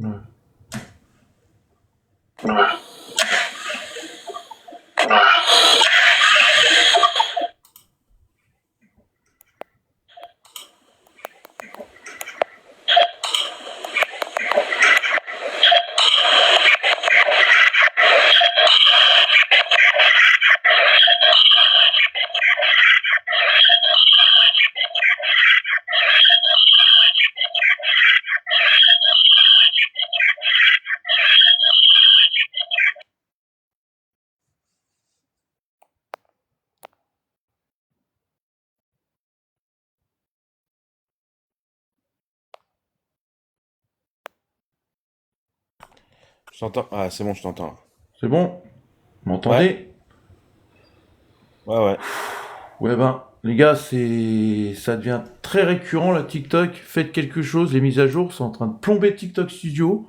Ouais. Je t'entends. Ah, c'est bon, je t'entends. C'est bon? Vous Ouais, m'entendez? ouais, ouais. Ouais ben, les gars, ça devient très récurrent la TikTok. Faites quelque chose, les mises à jour sont en train de plomber TikTok Studio.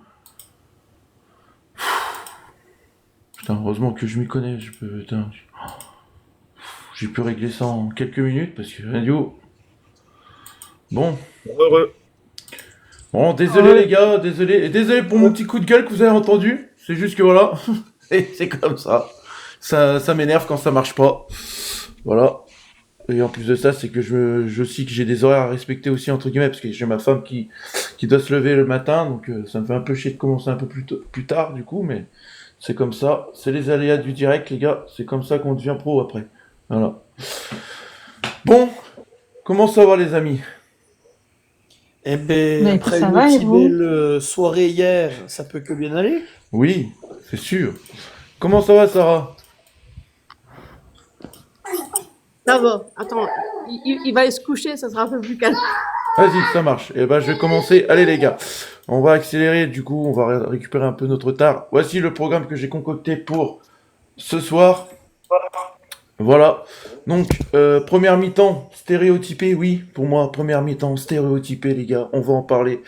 Putain, heureusement que je m'y connais. Putain, j'ai pu régler ça en quelques minutes parce que radio. Bon, Heureux. bon, désolé les Ouais, gars, désolé, et désolé pour mon ouais. petit coup de gueule que vous avez entendu. C'est juste que voilà, et c'est comme ça. Ça m'énerve quand ça marche pas. Voilà. Et en plus de ça, c'est que je sais que j'ai des horaires à respecter aussi, entre guillemets, parce que j'ai ma femme qui doit se lever le matin, donc ça me fait un peu chier de commencer un peu plus tard, du coup, mais c'est comme ça. C'est les aléas du direct, les gars. C'est comme ça qu'on devient pro après. Voilà. Bon, comment ça va, les amis? Eh ben, Bah écoute, après ça une va et aussi vous? belle soirée hier, ça peut que bien aller. Oui, c'est sûr. Comment ça va, Sarah? Ça va. Attends, il va aller se coucher, ça sera un peu plus calme. Vas-y, ça marche. Et ben, je vais commencer. Allez, les gars. On va accélérer, du coup, on va récupérer un peu notre retard. Voici le programme que j'ai concocté pour ce soir. Voilà. Donc, première mi-temps, stéréotypé, oui, pour moi, première mi-temps, stéréotypé, les gars, on va en parler.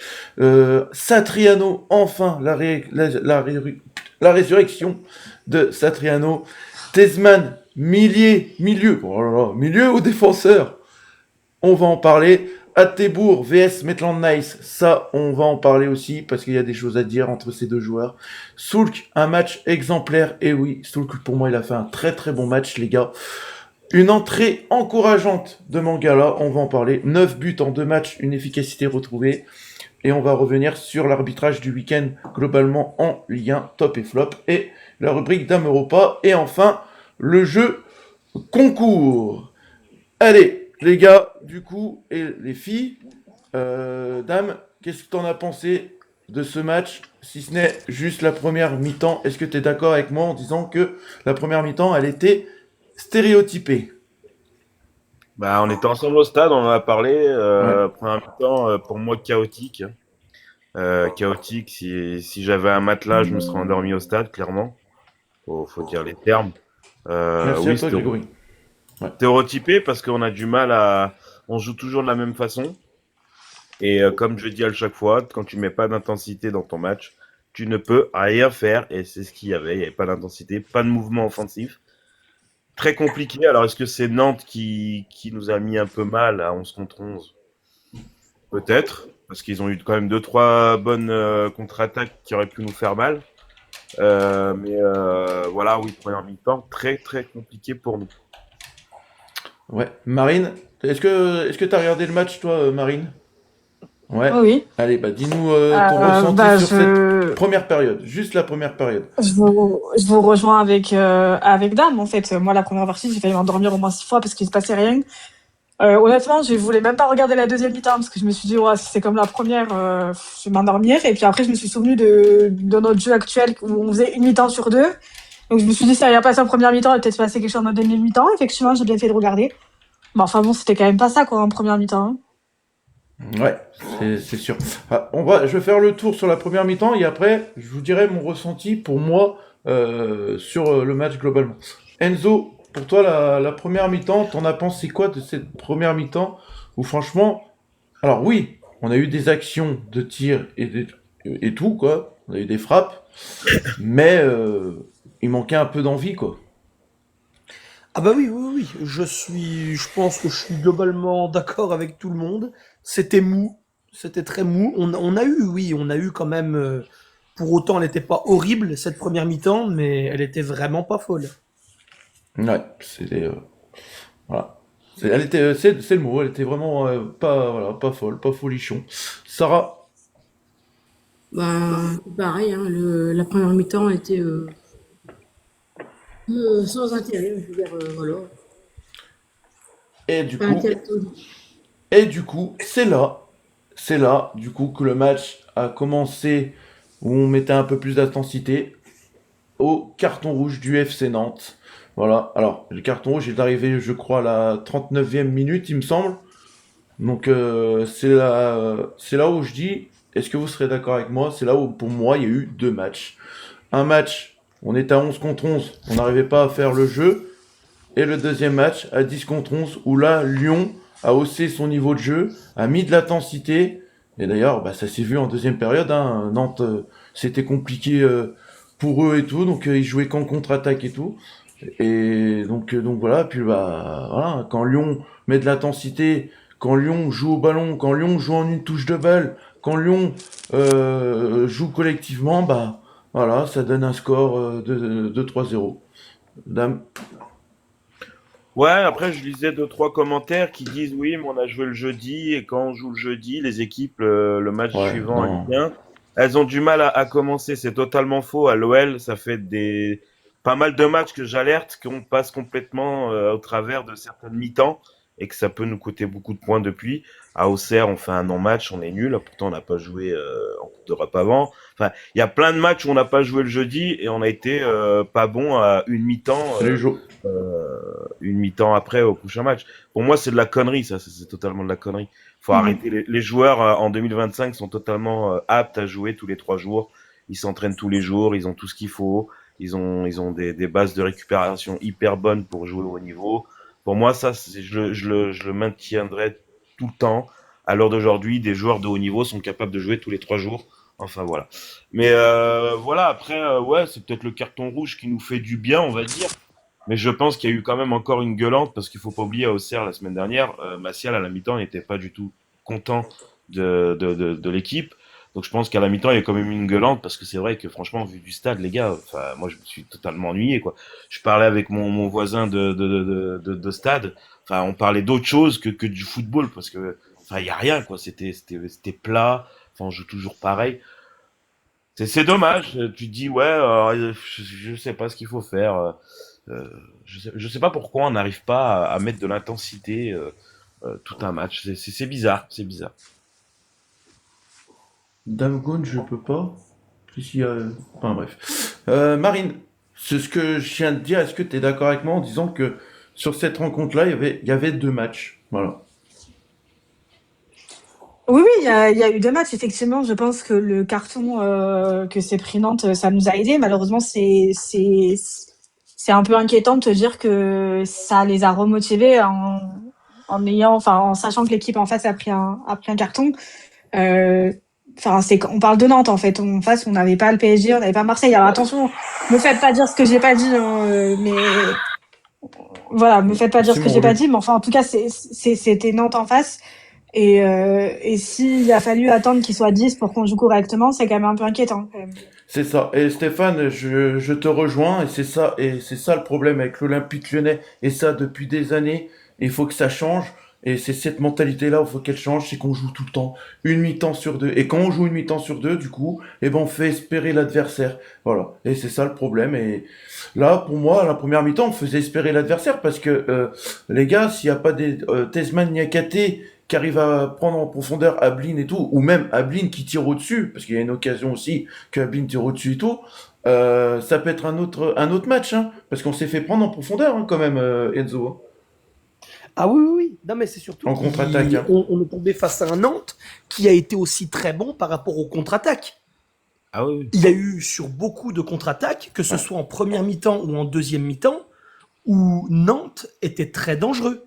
Satriano, enfin, la résurrection de Satriano. Tesman, milieu, oh là là, milieu ou défenseur? On va en parler. Attebourg vs Maitland Nice, ça on va en parler aussi parce qu'il y a des choses à dire entre ces deux joueurs. Soulk, un match exemplaire, et oui, Soulk pour moi il a fait un très très bon match les gars. Une entrée encourageante de Mangala, on va en parler. 9 buts en 2 matchs, une efficacité retrouvée. Et on va revenir sur l'arbitrage du week-end globalement en lien top et flop. Et la rubrique Dame Europa. Et enfin, le jeu concours. Allez, les gars, du coup, et les filles, Dame, qu'est-ce que t'en as pensé de ce match, si ce n'est juste la première mi-temps? Est-ce que tu es d'accord avec moi en disant que la première mi-temps, elle était stéréotypée? Bah, on était ensemble au stade, on en a parlé. Ouais. Première mi-temps, pour moi, chaotique. Chaotique, si j'avais un matelas, je me serais endormi au stade, clairement. Faut dire les termes. Merci à Oui, toi, Grégory. Ouais. stéréotypé parce qu'on a du mal à. On joue toujours de la même façon. Et comme je dis à chaque fois, quand tu mets pas d'intensité dans ton match, tu ne peux rien faire. Et c'est ce qu'il y avait. Il n'y avait pas d'intensité, pas de mouvement offensif. Très compliqué. Alors, est-ce que c'est Nantes qui nous a mis un peu mal à 11 contre 11? Peut-être. Parce qu'ils ont eu quand même deux trois bonnes contre-attaques qui auraient pu nous faire mal. Mais voilà, oui, première mi-temps, très très compliqué pour nous. Ouais. Marine, est-ce que t'as regardé le match, toi, Marine? Ouais. Oui, oui. Allez, bah dis-nous ton ressenti Bah sur cette première période. Juste la première période. je vous rejoins avec Dame en fait. Moi la première partie j'ai failli m'endormir au moins 6 fois parce qu'il se passait rien. Honnêtement je voulais même pas regarder la deuxième mi-temps parce que je me suis dit ouais, si c'est comme la première je vais m'endormir et puis après je me suis souvenu de notre jeu actuel où on faisait une mi-temps sur deux. Donc je me suis dit si ça allait passer en première mi-temps et peut-être se passer quelque chose en deuxième mi-temps. Effectivement j'ai bien fait de regarder. Mais enfin bon c'était quand même pas ça quoi en première mi-temps, hein. Ouais, c'est sûr. Ah, je vais faire le tour sur la première mi-temps et après, je vous dirai mon ressenti pour moi sur le match globalement. Enzo, pour toi, la première mi-temps, t'en as pensé quoi de cette première mi-temps où franchement, alors oui, on a eu des actions de tir et tout, quoi. On a eu des frappes, mais il manquait un peu d'envie, quoi. Ah bah oui, oui, oui, je pense que je suis globalement d'accord avec tout le monde. C'était mou. C'était très mou. On a eu quand même. Pour autant, elle n'était pas horrible cette première mi-temps, mais elle était vraiment pas folle. Ouais, c'était. Voilà. C'est le mot, elle était vraiment pas, voilà, pas folle, pas folichon. Sarah, Bah, pareil, hein, la première mi-temps était sans intérêt, je veux dire, voilà. et du Pas coup, intéressant. c'est là, du coup, que le match a commencé, où on mettait un peu plus d'intensité, au carton rouge du FC Nantes. Voilà, alors, le carton rouge est arrivé, je crois, à la 39e minute, il me semble. Donc, c'est là où je dis, est-ce que vous serez d'accord avec moi? C'est là où, pour moi, il y a eu deux matchs. Un match, on était à 11 contre 11, on n'arrivait pas à faire le jeu. Et le deuxième match, à 10 contre 11, où là, Lyon a haussé son niveau de jeu, a mis de l'intensité. Et d'ailleurs, bah, ça s'est vu en deuxième période. Hein. Nantes, c'était compliqué pour eux et tout. Donc, ils jouaient qu'en contre-attaque et tout. Et donc voilà. Puis, bah, voilà, quand Lyon met de l'intensité, quand Lyon joue au ballon, quand Lyon joue en une touche de balle, quand Lyon joue collectivement, bah, voilà, ça donne un score de 3-0. Dame. Ouais, après, je lisais deux, trois commentaires qui disent oui, mais on a joué le jeudi, et quand on joue le jeudi, les équipes, le match Ouais, suivant en non. Ligue 1, elles ont du mal à commencer. C'est totalement faux. À l'OL, ça fait pas mal de matchs que j'alerte qu'on passe complètement au travers de certaines mi-temps et que ça peut nous coûter beaucoup de points depuis. À Auxerre, on fait un non-match, on est nul. Pourtant, on n'a pas joué en Coupe d'Europe avant. Enfin, il y a plein de matchs où on n'a pas joué le jeudi et on a été pas bon à une mi-temps. Les jours. Une mi-temps après au prochain match. Pour moi, c'est de la connerie, ça, c'est totalement de la connerie. Faut Mhm. arrêter. Les joueurs en 2025 sont totalement aptes à jouer tous les 3 jours. Ils s'entraînent tous les jours, ils ont tout ce qu'il faut. Ils ont des bases de récupération hyper bonnes pour jouer au haut niveau. Pour moi, ça, je le maintiendrai tout le temps. À l'heure d'aujourd'hui, des joueurs de haut niveau sont capables de jouer tous les 3 jours. Enfin voilà. Mais voilà, après, ouais, c'est peut-être le carton rouge qui nous fait du bien, on va dire. Mais je pense qu'il y a eu quand même encore une gueulante parce qu'il faut pas oublier à Auxerre la semaine dernière, Maciel à la mi-temps n'était pas du tout content de l'équipe. Donc je pense qu'à la mi-temps il y a quand même eu une gueulante parce que c'est vrai que franchement vu du stade les gars, enfin moi je me suis totalement ennuyé quoi. Je parlais avec mon voisin de stade, enfin on parlait d'autre chose que du football parce que enfin il y a rien quoi, c'était plat, enfin on joue toujours pareil. C'est dommage, tu te dis ouais je sais pas ce qu'il faut faire. Je sais pas pourquoi on n'arrive pas à mettre de l'intensité tout un match. C'est bizarre, c'est bizarre. Dame Gaune, je peux pas. Si, enfin bref. Marine, c'est ce que je viens de dire. Est-ce que tu es d'accord avec moi en disant que sur cette rencontre-là, il y avait deux matchs. Voilà. Oui, oui, il y a eu deux matchs. Effectivement, je pense que le carton que s'est pris Nantes, ça nous a aidés. Malheureusement, c'est un peu inquiétant de te dire que ça les a remotivés en sachant que l'équipe en face a pris un carton. Enfin, on parle de Nantes en fait. En face, on n'avait pas le PSG, on n'avait pas Marseille. Alors attention, me faites pas dire ce que j'ai pas dit, hein, mais voilà, me faites pas dire C'est ce que mon j'ai pas rôle. dit. Mais enfin, en tout cas, c'était Nantes en face. Et s'il a fallu attendre qu'il soit 10 pour qu'on joue correctement, c'est quand même un peu inquiétant. Quand même. C'est ça. Et Stéphane, je te rejoins. Et c'est ça le problème avec l'Olympique Lyonnais. Et ça depuis des années. Il faut que ça change. Et c'est cette mentalité-là, il faut qu'elle change, c'est qu'on joue tout le temps, une mi-temps sur deux. Et quand on joue une mi-temps sur deux, du coup, eh ben on fait espérer l'adversaire. Voilà. Et c'est ça le problème. Et là, pour moi, la première mi-temps, on faisait espérer l'adversaire parce que les gars, s'il n'y a pas des Tesman Niakate qui arrive à prendre en profondeur Ablin et tout, ou même Ablin qui tire au-dessus, parce qu'il y a une occasion aussi que Ablin tire au-dessus et tout, ça peut être un autre match, hein, parce qu'on s'est fait prendre en profondeur hein, quand même, Enzo, Ah oui, oui, oui. Non, mais c'est surtout en contre-attaque. Hein. on est tombé face à un Nantes qui a été aussi très bon par rapport aux contre-attaques. Ah oui, oui. Il y a eu sur beaucoup de contre-attaques, que ce Ouais. soit en première mi-temps ou en deuxième mi-temps, où Nantes était très dangereux.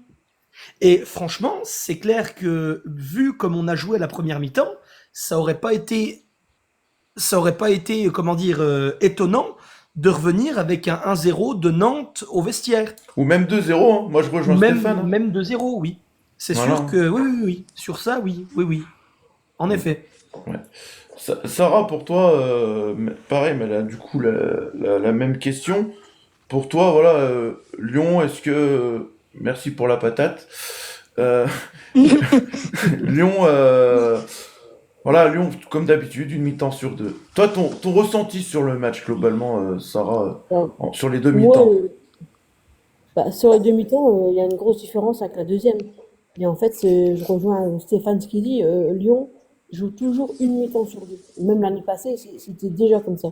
Et franchement, c'est clair que vu comme on a joué la première mi-temps, ça aurait pas été, comment dire, étonnant de revenir avec un 1-0 de Nantes au vestiaire. Ou même 2-0, hein. Moi je Ou rejoins même, Stéphane. Hein. même 2-0, oui. C'est Voilà. sûr que, oui, oui, oui. Sur ça, oui, oui, oui. En effet. Sarah, pour toi, pareil, mais elle a du coup la même question. Pour toi, voilà, Lyon, est-ce que... Merci pour la patate. Euh, Lyon, voilà, Lyon, comme d'habitude, une mi-temps sur deux. Toi, ton ressenti sur le match, globalement, Sarah, Bon, sur les deux moi, mi-temps. sur les demi-temps, il y a une grosse différence avec la deuxième. Et en fait, je rejoins Stéphane ce qu'il dit, Lyon joue toujours une mi-temps sur deux. Même l'année passée, c'était déjà comme ça.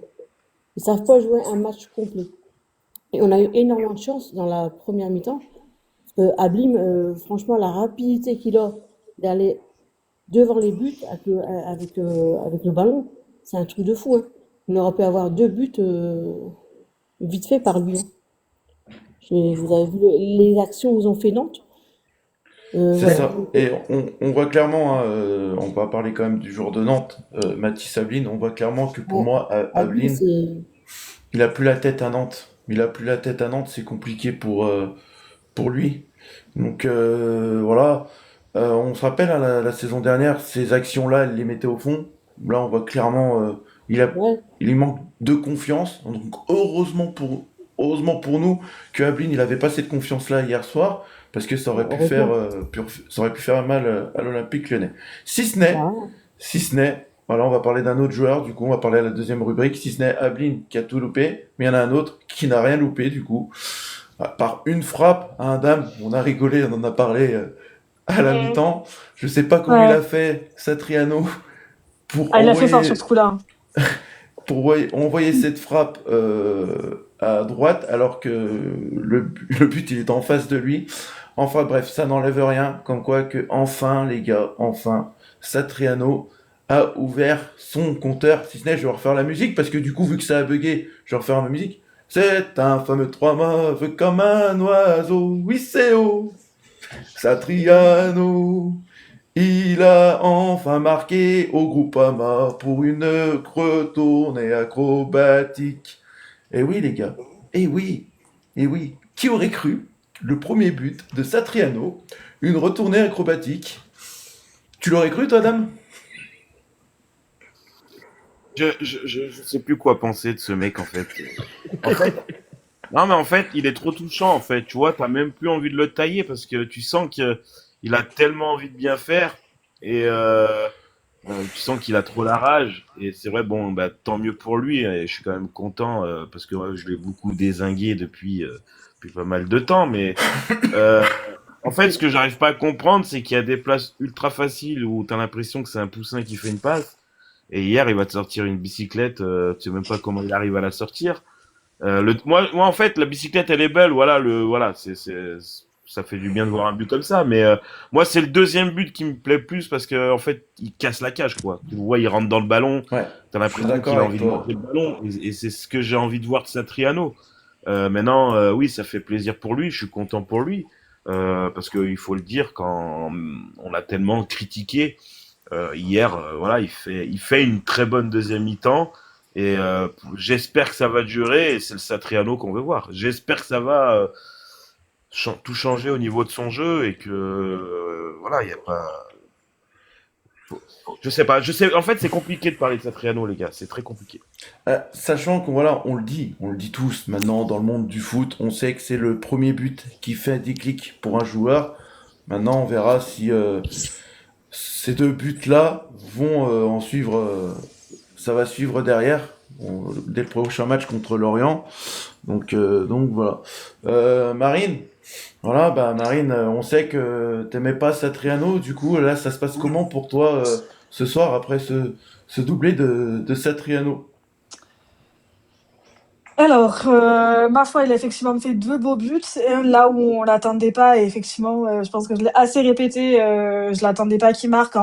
Ils savent pas jouer un match complet. Et on a eu énormément de chance dans la première mi-temps. Parce que Ablim, franchement, la rapidité qu'il a d'aller devant les buts avec le ballon, c'est un truc de fou, hein. On aurait pu avoir 2 buts vite fait par lui, hein. Vous avez vu les actions qu'ils ont fait Nantes? C'est Voilà. ça. Et on voit clairement, hein, on va parler quand même du jour de Nantes, Mathis Ablin, on voit clairement que pour Ouais. moi, Ablim, Ablin, il a plus la tête à Nantes. Il a plus la tête à Nantes, c'est compliqué pour lui. Donc voilà. On se rappelle, hein, la saison dernière, ces actions-là, il les mettait au fond. Là, on voit clairement, ouais. il lui manque de confiance. Donc heureusement pour nous que Ablin, il avait pas cette confiance-là hier soir, parce que Heureusement. ça aurait pu faire mal à l'Olympique Lyonnais. Si ce n'est, Bah, si ce n'est, voilà, on va parler d'un autre joueur. Du coup, on va parler à la deuxième rubrique. Si ce n'est Ablin qui a tout loupé, mais il y en a un autre qui n'a rien loupé du coup. Par une frappe à un dame, on a rigolé, on en a parlé à la Mm. mi-temps. Je sais pas comment il Ouais. a fait, Satriano, pour Ah, il a fait fort envoyer, sur ce coup-là. envoyer cette frappe à droite, alors que le but il est en face de lui. Enfin bref, ça n'enlève rien. Comme quoi que enfin, les gars, enfin, Satriano a ouvert son compteur. Si ce n'est, je vais refaire la musique, parce que du coup, vu que ça a bugué, je vais refaire ma musique. C'est un fameux trois mauves comme un oiseau, oui c'est haut. Satriano, il a enfin marqué au Groupama pour une retournée acrobatique. Eh oui les gars, eh oui, eh oui. Qui aurait cru le premier but de Satriano, une retournée acrobatique? Tu l'aurais cru toi, dame? Je sais plus quoi penser de ce mec, en fait. En fait, non, mais en fait, il est trop touchant, en fait. Tu vois, t'as même plus envie de le tailler parce que tu sens qu'il a tellement envie de bien faire et tu sens qu'il a trop la rage. Et c'est vrai, bon, bah, tant mieux pour lui. Et je suis quand même content parce que ouais, je l'ai beaucoup dézingué depuis pas mal de temps. Mais euh, en fait, ce que j'arrive pas à comprendre, c'est qu'il y a des places ultra faciles où t'as l'impression que c'est un poussin qui fait une passe. Et hier, il va te sortir une bicyclette, tu sais même pas comment il arrive à la sortir. Moi, en fait, la bicyclette, elle est belle, voilà, voilà, ça fait du bien de voir un but comme ça, mais moi, c'est le deuxième but qui me plaît plus parce que, en fait, il casse la cage, quoi. Tu vois, il rentre dans le ballon, Ouais, t'as je suis l'impression d'accord qu'il a avec envie de toi. manger le ballon, et c'est ce que j'ai envie de voir de Satriano. Maintenant, oui, ça fait plaisir pour lui, je suis content pour lui, parce qu'il faut le dire, quand on l'a tellement critiqué, hier, voilà, il fait une très bonne deuxième mi-temps. Et j'espère que ça va durer. Et c'est le Satriano qu'on veut voir. J'espère que ça va tout changer au niveau de son jeu et que voilà, il y a pas. Je sais pas. Je sais. En fait, c'est compliqué de parler de Satriano, les gars. C'est très compliqué. Sachant qu'on voilà, on le dit tous maintenant dans le monde du foot, on sait que c'est le premier but qui fait un déclic pour un joueur. Maintenant, on verra si ces deux buts-là vont en suivre, ça va suivre derrière, dès le prochain match contre Lorient. Donc voilà. Marine, voilà, bah Marine, on sait que t'aimais pas Satriano, du coup là ça se passe comment pour toi ce soir après ce doublé de Satriano? Alors, ma foi, il a effectivement fait 2 beaux buts, un là où on l'attendait pas et effectivement, je pense que je l'ai assez répété, je l'attendais pas qu'il marque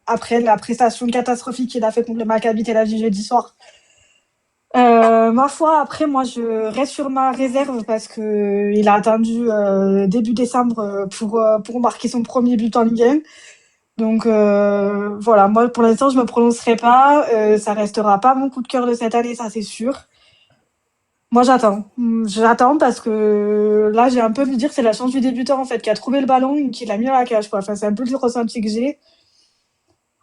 après la prestation catastrophique qu'il a fait contre le Maccabi Tel Aviv jeudi soir. Ma foi, après moi je reste sur ma réserve parce que il a attendu début décembre pour marquer son premier but en Ligue 1. Donc voilà, moi pour l'instant je me prononcerai pas, ça restera pas mon coup de cœur de cette année, ça c'est sûr. Moi, j'attends. J'attends parce que là, j'ai un peu envie de dire que c'est la chance du débutant, en fait, qui a trouvé le ballon et qui l'a mis à la cage, quoi. Enfin, c'est un peu le ressenti que j'ai.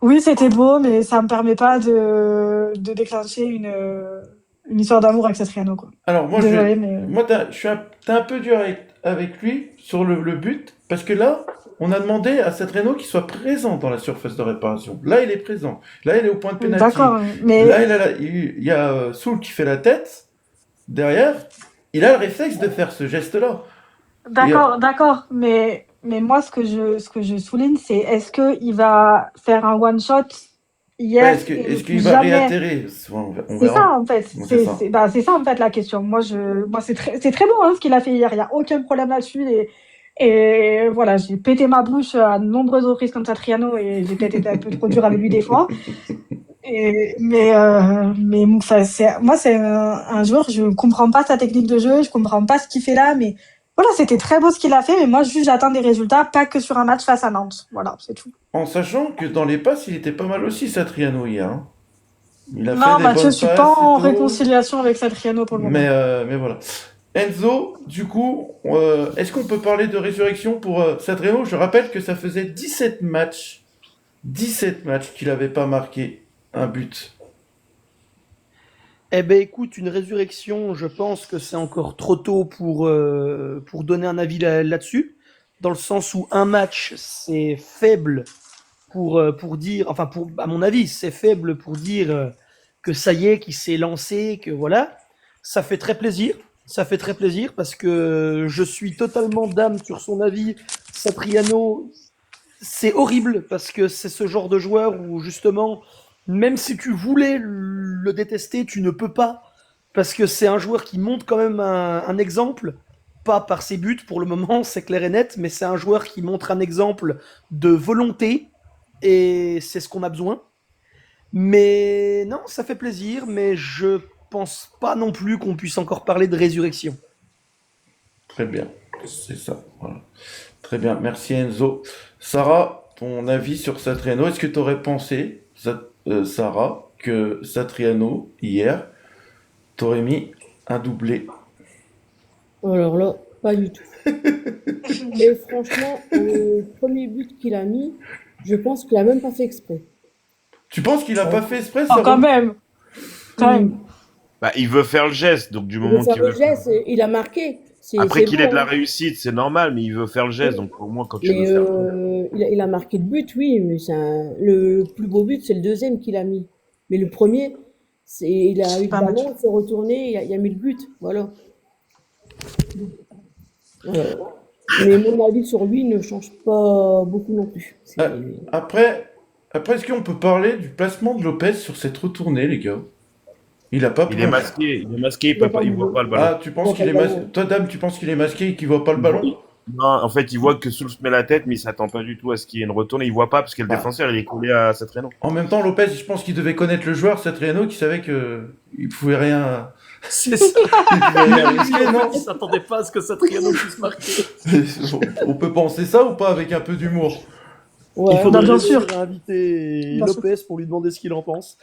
Oui, c'était beau, mais ça me permet pas de déclencher une histoire d'amour avec Satriano, quoi. Alors, Désolée, mais t'es un peu dur avec lui sur le but, parce que là, on a demandé à Satriano qu'il soit présent dans la surface de réparation. Là, il est présent. Là, il est au point de pénalty. d'accord, mais Là, il y a Soul qui fait la tête. Derrière, il a le réflexe de faire ce geste-là. d'accord, mais moi, ce que je souligne, c'est est-ce que il va faire un one shot Ouais, hier est-ce et qu'il va jamais. réitérer? On C'est ça verra. en fait, C'est ça. c'est ça en fait la question. Moi c'est très beau hein, ce qu'il a fait hier. Il y a aucun problème là-dessus et voilà, j'ai pété ma bouche à de nombreuses reprises comme ça Triano et j'ai peut-être été un peu trop dur avec lui des fois. Mais bon, c'est un joueur, je comprends pas sa technique de jeu, je comprends pas ce qu'il fait là, mais voilà, c'était très beau ce qu'il a fait, mais moi juste j'attends des résultats, pas que sur un match face à Nantes. Voilà, c'est tout. En sachant que dans les passes, il était pas mal aussi, Satriano, hier. Hein. Il a fait Non, des Mathieu, bonnes je suis passes pas et en tout. réconciliation avec Satriano pour le moment. Mais voilà. Enzo, du coup, est-ce qu'on peut parler de résurrection pour Satriano? Je rappelle que ça faisait 17 matchs qu'il n'avait pas marqué un but. Eh ben écoute, une résurrection, je pense que c'est encore trop tôt pour donner un avis là-dessus, dans le sens où un match, c'est faible pour dire, enfin, à mon avis, c'est faible pour dire que ça y est, qu'il s'est lancé, que voilà. Ça fait très plaisir. Ça fait très plaisir parce que je suis totalement d'âme sur son avis. Satriano, c'est horrible parce que c'est ce genre de joueur où justement, même si tu voulais le détester, tu ne peux pas parce que c'est un joueur qui montre quand même un exemple, pas par ses buts pour le moment, c'est clair et net, mais c'est un joueur qui montre un exemple de volonté et c'est ce qu'on a besoin. Mais non, ça fait plaisir, mais je pense pas non plus qu'on puisse encore parler de résurrection. Très bien, c'est ça. Voilà. Très bien, merci Enzo. Sarah, ton avis sur Satriano, est-ce que tu aurais pensé, Sarah, que Satriano, hier, t'aurais mis un doublé? Alors là, pas du tout. Et franchement, le premier but qu'il a mis, je pense qu'il a même pas fait exprès. Tu penses qu'il a Ouais. pas fait exprès, Ah, quand Sarah? même, quand même. Bah, il veut faire le geste, donc du Il veut moment faire qu'il le veut faire. geste, il a marqué. Après C'est qu'il beau, ait de la hein. réussite, c'est normal, mais il veut faire le geste, donc au moins quand tu veux Mais faire. il a marqué le but, oui, mais le plus beau but, c'est le deuxième qu'il a mis. Mais le premier, il a eu le Pas Mathieu. ballon, il s'est retourné, il a mis le but. Voilà. Euh, mais mon avis sur lui ne change pas beaucoup non plus. Ah, Après, est-ce qu'on peut parler du placement de Lopez sur cette retournée, les gars? Il a pas Il est plongé. masqué, il Il a pas il voit bougé. pas le ballon. Ah, tu Il penses voit pas qu'il est le masqué? ballon. Toi, Dame, tu penses qu'il est masqué et qu'il voit pas le ballon? Non, en fait, il voit que Soul se met la tête, mais il s'attend pas du tout à ce qu'il y ait une retournée. Il voit pas parce que le Bah, défenseur il est collé à Satriano. en même temps, Lopez, je pense qu'il devait connaître le joueur, Satriano, qui savait que il pouvait rien, C'est ça. il pouvait rien Même lui, risquer, en non? fait, il s'attendait pas à ce que Satriano puisse marquer. On peut penser ça ou pas avec un peu d'humour? Il Ouais, faudrait bien sûr. inviter Bien sûr. Lopez pour lui demander ce qu'il en pense.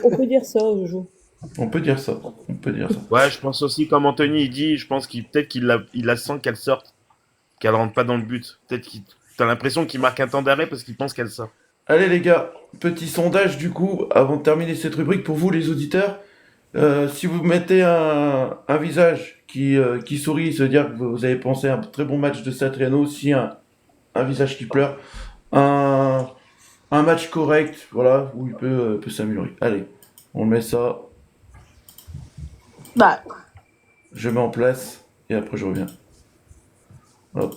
on peut dire ça, Jojo. On peut dire ça. On peut dire ça. Ouais, je pense aussi, comme Anthony il dit, je pense qu'il peut-être il la sent qu'elle sorte, qu'elle rentre pas dans le but. Peut-être qu'il t'as l'impression qu'il marque un temps d'arrêt parce qu'il pense qu'elle sort. Allez les gars, petit sondage du coup, avant de terminer cette rubrique pour vous les auditeurs. Si vous mettez un visage qui sourit, se dire que vous avez pensé à un très bon match de Satriano, si un visage qui pleure, un match correct, voilà, où il peut s'améliorer. Allez, on met ça, Bah, je mets en place, et après je reviens. Hop.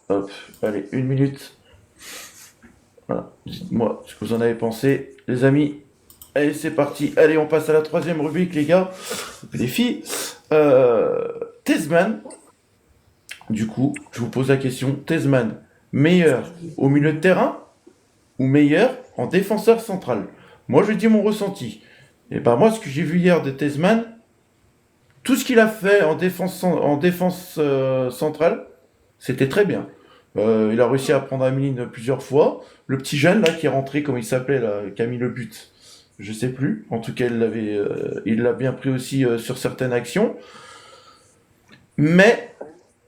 Hop, allez, 1 minute. Voilà, dites-moi ce que vous en avez pensé, les amis. Allez, c'est parti. Allez, on passe à la troisième rubrique, les gars. Les filles. Tezman. Du coup, je vous pose la question. Tezman, meilleur au milieu de terrain ou meilleur en défenseur central? Moi, je dis mon ressenti. Et ben moi, ce que j'ai vu hier de Tezman, tout ce qu'il a fait en défense centrale, c'était très bien. Il a réussi à prendre Ameline plusieurs fois. Le petit jeune là qui est rentré, comme il s'appelait là, qui a mis le but, je sais plus. En tout cas, il l'a bien pris aussi sur certaines actions. Mais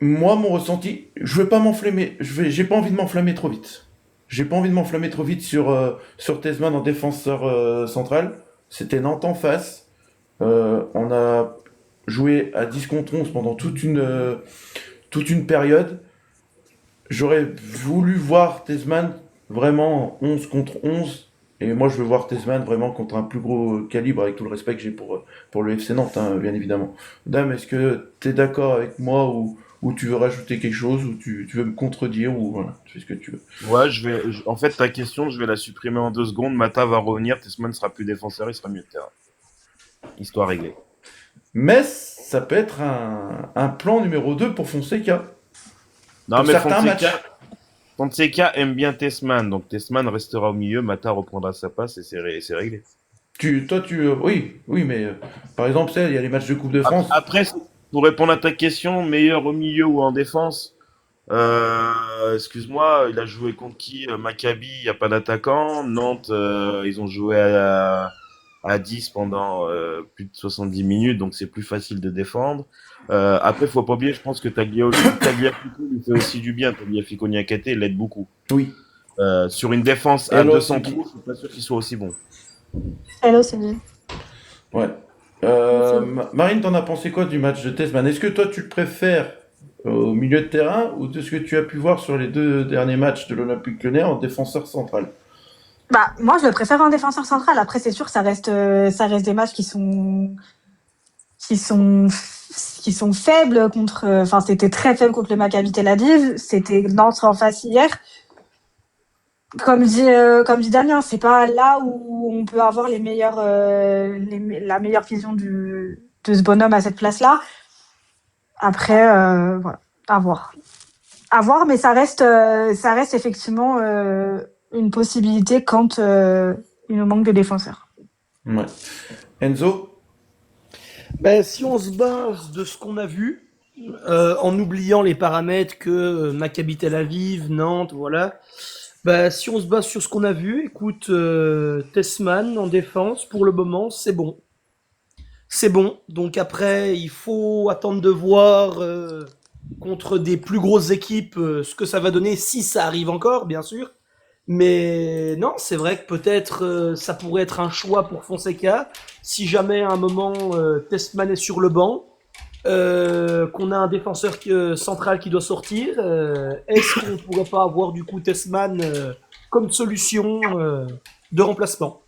moi, mon ressenti, je veux pas m'enflammer. J'ai pas envie de m'enflammer trop vite. j'ai pas envie de m'enflammer trop vite sur Tesman en défenseur central. C'était Nantes en face. On a joué à 10 contre 11 pendant toute une période. J'aurais voulu voir Tesman vraiment 11 contre 11. Et moi, je veux voir Tesman vraiment contre un plus gros calibre, avec tout le respect que j'ai pour le FC Nantes, hein, bien évidemment. Dame, est-ce que tu es d'accord avec moi ou tu veux rajouter quelque chose ou tu veux me contredire ou voilà, tu fais ce que tu veux. Ouais, en fait, ta question, je vais la supprimer en 2 secondes. Mata va revenir, Tesman sera plus défenseur, il sera mieux de terrain. Histoire réglée. Mais ça peut être un plan numéro 2 pour Fonseca. Non, Pour mais certains Fonseca aime bien Tesman, donc Tesman restera au milieu, Mata reprendra sa passe et c'est réglé. Oui, mais par exemple, il y a les matchs de Coupe de France. Après, pour répondre à ta question, meilleur au milieu ou en défense, excuse-moi, il a joué contre qui? Maccabi, il n'y a pas d'attaquant. Nantes, ils ont joué à 10 pendant plus de 70 minutes, donc c'est plus facile de défendre. Après, faut pas oublier, je pense que Tagliafico lui fait aussi du bien. Tagliafico Niakate l'aide beaucoup. Oui. Sur une défense à Hello, 200 Sylvie. trous, je suis pas sûr qu'il soit aussi bon. Hello, Sylvie. Ouais. Marine, t'en as pensé quoi du match de Tesman? Est-ce que toi, tu le préfères au milieu de terrain ou de ce que tu as pu voir sur les 2 derniers matchs de l'Olympique Lyonnais en défenseur central? Bah, moi, je le préfère en défenseur central. Après, c'est sûr, ça reste des matchs qui sont faibles contre. Enfin, c'était très faible contre le Maccabi Tel Aviv. C'était Nantes en face hier. Comme dit Damien, c'est pas là où on peut avoir la meilleure vision de ce bonhomme à cette place-là. Après, voilà, à voir. À voir, mais ça reste effectivement une possibilité quand il nous manque de défenseurs. Ouais. Enzo? Ben, si on se base de ce qu'on a vu, en oubliant les paramètres que Maccabi Tel Aviv, Nantes, voilà. Ben, si on se base sur ce qu'on a vu, écoute, Tesman en défense, pour le moment, c'est bon. C'est bon. Donc après, il faut attendre de voir contre des plus grosses équipes ce que ça va donner, si ça arrive encore, bien sûr. Mais non, c'est vrai que peut-être ça pourrait être un choix pour Fonseca. Si jamais à un moment Testman est sur le banc, qu'on a un défenseur central qui doit sortir, est-ce qu'on pourrait pas avoir du coup Testman comme solution de remplacement?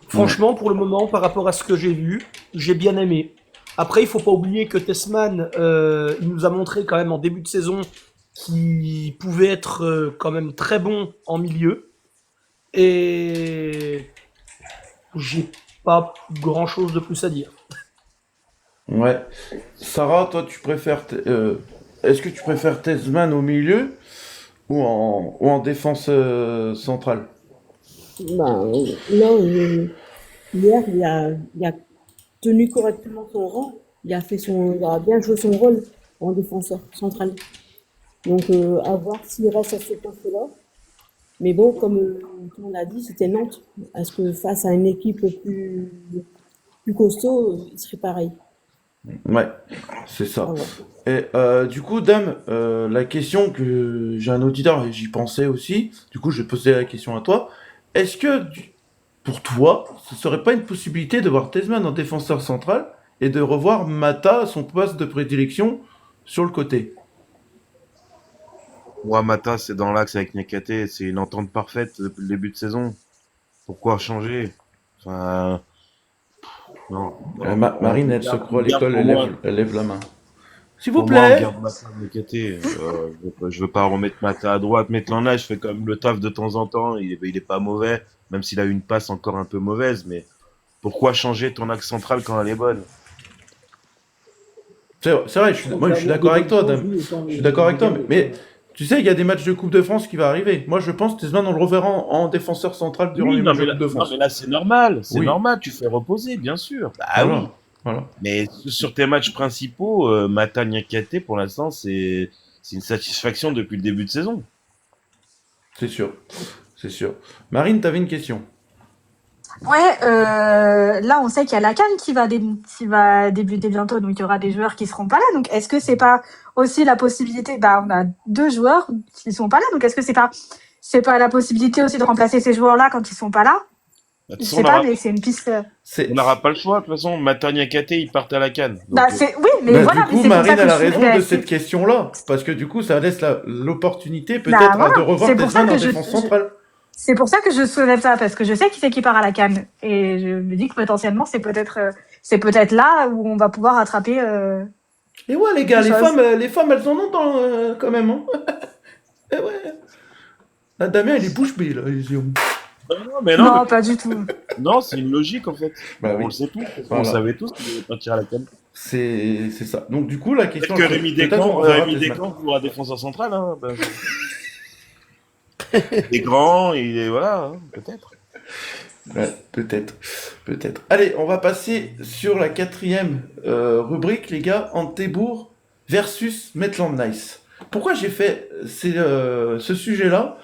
Franchement, pour le moment, par rapport à ce que j'ai vu, j'ai bien aimé. Après, il faut pas oublier que Tessman, il nous a montré quand même en début de saison qu'il pouvait être quand même très bon en milieu. Et j'ai pas grand chose de plus à dire. Ouais. Sarah, toi, est-ce que tu préfères Tesman au milieu ou en défense centrale? Ben, là, hier, il a tenu correctement son rang. Il a bien joué son rôle en défenseur central. Donc, à voir s'il reste à ce poste-là. Mais bon, comme tout le monde a dit, c'était Nantes. Est-ce que face à une équipe plus costaud, il serait pareil? Ouais, c'est ça. À voir. Et du coup, Dame, la question que j'ai un auditeur et j'y pensais aussi, du coup, je vais poser la question à toi. Est-ce que, pour toi, ce serait pas une possibilité de voir Tesman en défenseur central et de revoir Mata à son poste de prédilection sur le côté? Moi, Mata, c'est dans l'axe avec Niakate, c'est une entente parfaite depuis le début de saison. Pourquoi changer? Enfin, non. Marine, elle se croit à l'école, elle lève la main. S'il vous Pour moi, on plaît. garde Mata de Niakate. Je veux pas remettre Mata à droite. Mettre l'en je fais quand même le taf de temps en temps. Il est pas mauvais, même s'il a une passe encore un peu mauvaise. Mais pourquoi changer ton axe central quand elle est bonne? C'est vrai, moi je suis d'accord avec toi, Dame. Je suis d'accord avec toi, mais tu sais, il y a des matchs de Coupe de France qui vont arriver. Moi, je pense que Tesman, on le reverra en défenseur central durant Oui, les non, matchs de mais là, Coupe de non, France. mais là, c'est normal. C'est Oui. normal. Tu fais reposer, bien sûr. Bah Voilà. oui. Voilà. Mais sur tes matchs principaux, Mata Niakate, pour l'instant, c'est une satisfaction depuis le début de saison. C'est sûr. C'est sûr. Marine, t'avais une question. Ouais, là, on sait qu'il y a la CAN qui va débuter bientôt, donc il y aura des joueurs qui seront pas là. Donc, est-ce que c'est pas aussi la possibilité, on a 2 joueurs qui sont pas là, donc est-ce que c'est pas c'est pas la possibilité aussi de remplacer ces joueurs-là quand ils sont pas là? De toute Je façon, sais pas, mais c'est une piste. C'est... on n'aura pas le choix. De toute façon, Matania Kate, ils partent à la canne. Donc, Bah, oui, mais Bah, voilà, du mais coup, c'est pour ça Marine que a la je suis. raison Bah, de c'est- cette question-là, parce que du coup, ça laisse l'opportunité Bah, peut-être voilà, de revoir c'est pour ça Desmond en que défense centrale. c'est pour ça que je soulève ça, parce que je sais qui c'est qui part à la canne. Et je me dis que potentiellement, c'est peut-être là où on va pouvoir attraper. Et ouais, les gars, Quelque chose. les femmes, elles en ont quand même. Hein. Et ouais. Ah, Damien, il est bouche bée, là. non, mais non, Non, pas du tout. non, c'est une logique en fait. Bah oui. On le sait tous. Voilà. On savait tous qu'il allait partir à la canne. C'est ça. Donc, du coup, la question... Peut-être que Rémi peut-être on reverra Desmond. Descamps jouera défenseur central. Hein, ben, il est grand, voilà, hein, peut-être. Ouais, peut-être. Allez, on va passer sur la 4e rubrique, les gars. Antebourg versus Maitland Nice. Pourquoi j'ai fait ce sujet-là,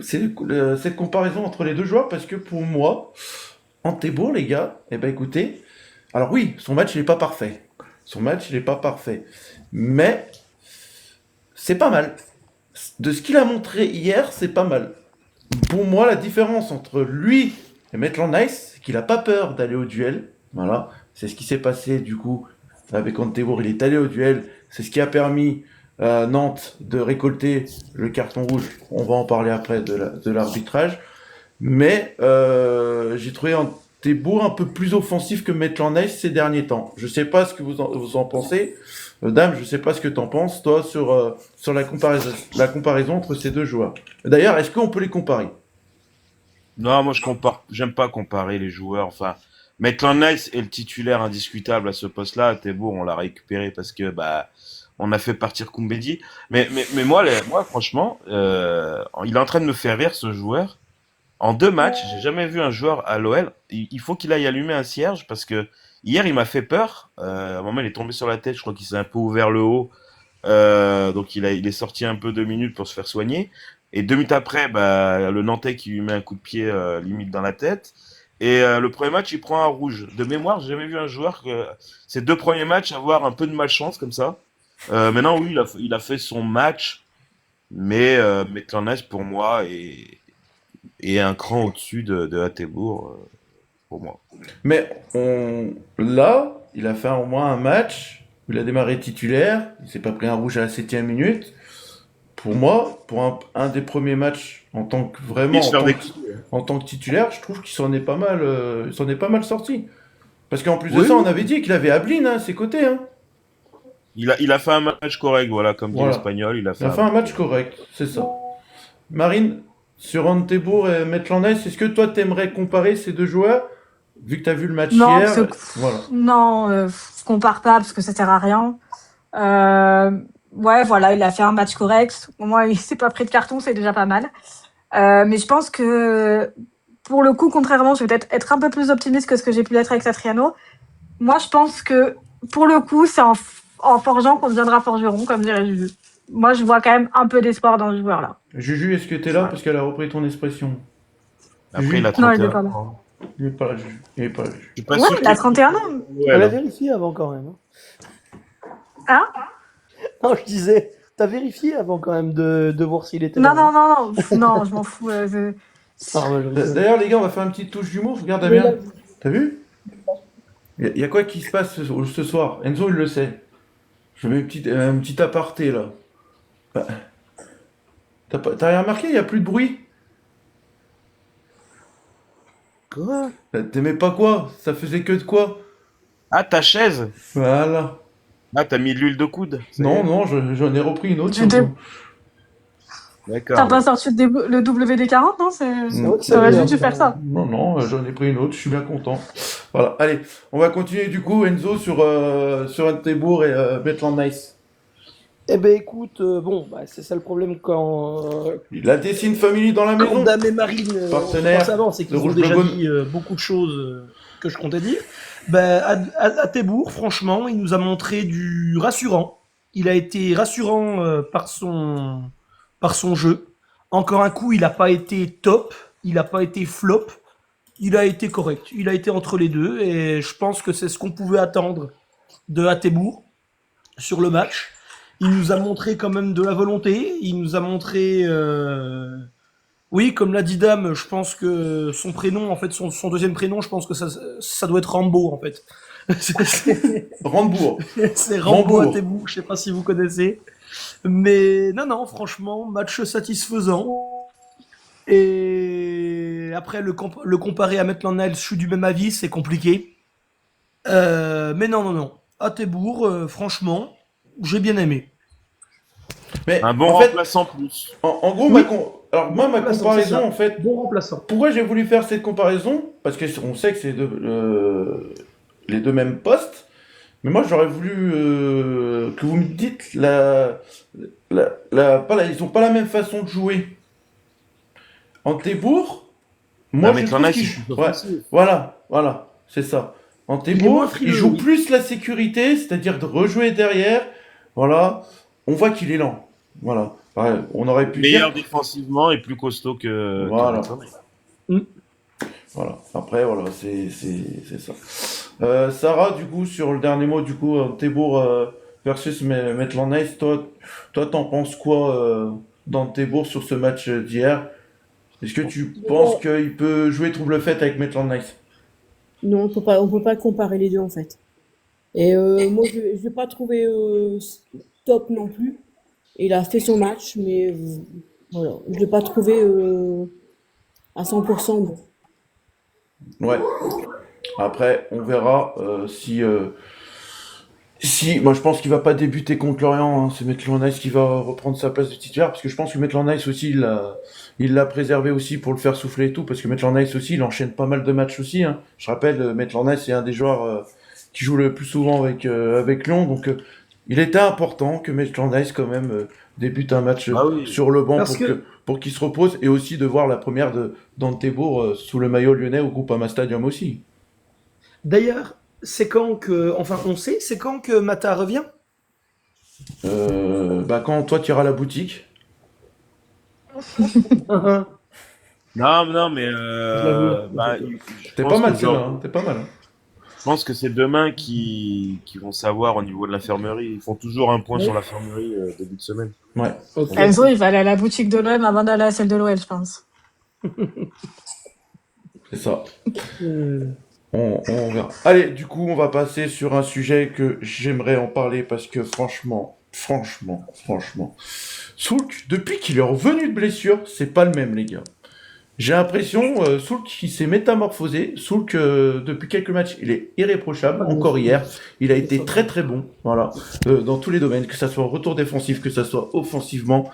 cette comparaison entre les deux joueurs? Parce que pour moi, Antebourg, les gars, eh ben écoutez, alors oui, son match il est pas parfait. Mais c'est pas mal. De ce qu'il a montré hier, c'est pas mal. Pour moi, la différence entre lui et Maitland Nice, c'est qu'il a pas peur d'aller au duel. Voilà, c'est ce qui s'est passé du coup avec Antebourg. Il est allé au duel. C'est ce qui a permis à Nantes de récolter le carton rouge. On va en parler après de l'arbitrage. Mais j'ai trouvé Antebourg un peu plus offensif que Maitland Nice ces derniers temps. Je sais pas ce que vous en pensez. Dame, je sais pas ce que t'en penses, toi, sur la comparaison entre ces deux joueurs. D'ailleurs, est-ce qu'on peut les comparer? Non, moi j'aime pas comparer les joueurs. Enfin, Maitland Nice est le titulaire indiscutable à ce poste-là. Tebour, on l'a récupéré parce que on a fait partir Koumbedi. Mais moi, franchement, il est en train de me faire rire ce joueur. En 2 matchs, j'ai jamais vu un joueur à l'OL. Il faut qu'il aille allumer un cierge parce que hier il m'a fait peur. À un moment, il est tombé sur la tête. Je crois qu'il s'est un peu ouvert le haut. Donc il est sorti un peu 2 minutes pour se faire soigner. Et 2 minutes après, le Nantais qui lui met un coup de pied limite dans la tête. Et le premier match, il prend un rouge. De mémoire, j'ai jamais vu un joueur que ces 2 premiers matchs avoir un peu de malchance comme ça. Maintenant, oui, il a fait son match, mais Maitland Nice pour moi est un cran au-dessus de Hatebourg pour moi. Mais là, il a fait au moins un match où il a démarré titulaire. Il s'est pas pris un rouge à la 7e minute. Pour moi, pour un des premiers matchs en tant que vraiment Il se fait en tant que titulaire, je trouve qu'il s'en est pas mal sorti. Parce qu'en plus de Oui. ça, on avait dit qu'il avait Ablin à ses côtés. Hein. Il a fait un match correct, voilà, comme dit Voilà. l'Espagnol. Il a Il a fait un match correct, c'est ça. Marine, sur Antebourg et Maitland Nice, est-ce que toi t'aimerais comparer ces deux joueurs? Vu que t'as vu le match Non, hier, parce que- voilà. Non, je compare pas parce que ça sert à rien. Ouais, voilà, il a fait un match correct. Au moins, il s'est pas pris de carton, c'est déjà pas mal. Mais je pense que, pour le coup, contrairement, je vais peut-être être un peu plus optimiste que ce que j'ai pu être avec Satriano. Moi, je pense que, pour le coup, c'est en forgeant qu'on deviendra forgeron, comme dirait Juju. Moi, je vois quand même un peu d'espoir dans ce joueur-là. Juju, est-ce que t'es là? Parce qu'elle a repris ton expression. Après, il a Non, il 31 est pas là. ans. Il est pas là, Juju. Il est pas là, Juju. Je suis pas Ouais, sûr il a qu'il- 31 ans. Ouais, Elle a là. vérifié avant quand même. Hein? Non, je disais, t'as vérifié avant quand même de voir s'il était Non, là. non, non, je m'en fous. Ah, ouais, je rigole. D'ailleurs, les gars, on va faire une petite touche d'humour. Regarde, Mais là, Damien. T'as vu? Il y a quoi qui se passe ce soir? Enzo, il le sait. Je mets un petit aparté, là. Bah, t'as rien remarqué? Il n'y a plus de bruit. Quoi? T'aimais pas quoi? Ça faisait que de quoi? Ah, ta chaise? Voilà. Ah, t'as mis de l'huile de coude? Ça y Non, est. non, j'en ai repris une autre. Tu t'es- T'as D'accord. pas sorti le WD-40, non? C'est vrai que ça T'aurais vient, dû faire ça. Non, j'en ai pris une autre, je suis bien content. Voilà, allez, on va continuer du coup, Enzo, sur Antebourg et Maitland Nice. Eh ben écoute, c'est ça le problème quand La Dessine Family dans la maison. Dame et Marine Partenaire s'avancent, c'est qu'ils de ont Rouge déjà Bourgogne. dit beaucoup de choses que je comptais dire. À Thébourg, franchement, il nous a montré du rassurant. Il a été rassurant par son jeu. Encore un coup, il n'a pas été top, il n'a pas été flop, il a été correct. Il a été entre les deux et je pense que c'est ce qu'on pouvait attendre de Hatebourg sur le match. Il nous a montré quand même de la volonté, il nous a montré Oui, comme l'a dit Dame, je pense que son prénom, en fait, son deuxième prénom, je pense que ça doit être Rambo, en fait. C'est Brandebourg. c'est Rambo Rambourg. Atebou, je sais pas si vous connaissez. Mais non, franchement, match satisfaisant. Et après, le comparer à Maitland Niles, je suis du même avis, c'est compliqué. Mais non. Atebourg, franchement, j'ai bien aimé. Mais Un bon en fait, remplaçant plus. en gros, Oui. alors moi, ma Remplaçant, c'est comparaison, ça. en fait, Bon remplaçant. pourquoi j'ai voulu faire cette comparaison? Parce que on sait que c'est les deux mêmes postes, mais moi j'aurais voulu que vous me dites ils ont pas la même façon de jouer. Antebourg, moi Non, je mais trouve t'en as, qu'il c'est plus ouais, offensif. voilà, c'est ça. Il est moins Antebourg, il frileux, joue oui. plus la sécurité, c'est-à-dire de rejouer derrière. Voilà, on voit qu'il est lent. Voilà. Ouais, on aurait pu dire. Meilleur défensivement et plus costaud que Voilà. Maitland. Voilà. Après, voilà, c'est ça. Sarah, du coup, sur le dernier mot, du coup, Antebourg versus Maitland Nice, toi, t'en penses quoi d'Antebourg sur ce match d'hier? Est-ce que tu penses Non, qu'il peut jouer trouble fête avec Maitland Nice? non, on peut pas comparer les deux en fait. Et moi, je l'ai pas trouvé top non plus. Il a fait son match, mais voilà, je l'ai pas trouvé à 100% bon. Ouais. Après, on verra si, moi je pense qu'il va pas débuter contre Lorient, hein. C'est Maitland Nice qui va reprendre sa place de titulaire, parce que je pense que Maitland Nice aussi, il l'a préservé aussi pour le faire souffler et tout, parce que Maitland Nice aussi, il enchaîne pas mal de matchs aussi, hein. Je rappelle, Maitland Nice c'est un des joueurs qui joue le plus souvent avec Lyon, donc il était important que Maitland Nice quand même débute un match Ah oui. sur le banc Parce que, pour qu'il se repose, et aussi de voir la première de d'Antebourg sous le maillot lyonnais au Groupama Stadium aussi. d'ailleurs, on sait, c'est quand que Mata revient? Bah quand toi tu iras à la boutique. Non, mais Je l'avoue. je T'es pas pense mal que celle-là, hein. T'es pas mal, hein. je pense que c'est demain qui vont savoir au niveau de l'infirmerie. Ils font toujours un point Oui. sur l'infirmerie début de semaine. Ouais, Ok. Enzo, il va aller à la boutique de l'OM avant d'aller à celle de l'OL, je pense. c'est ça. Euh, On verra. Allez, du coup, on va passer sur un sujet que j'aimerais en parler parce que franchement, Soulk, depuis qu'il est revenu de blessure, c'est pas le même, les gars. J'ai l'impression, Soulk, il s'est métamorphosé. Soulk, depuis quelques matchs, il est irréprochable. Encore hier, il a été très très bon. Voilà, dans tous les domaines, que ça soit en retour défensif, que ça soit offensivement.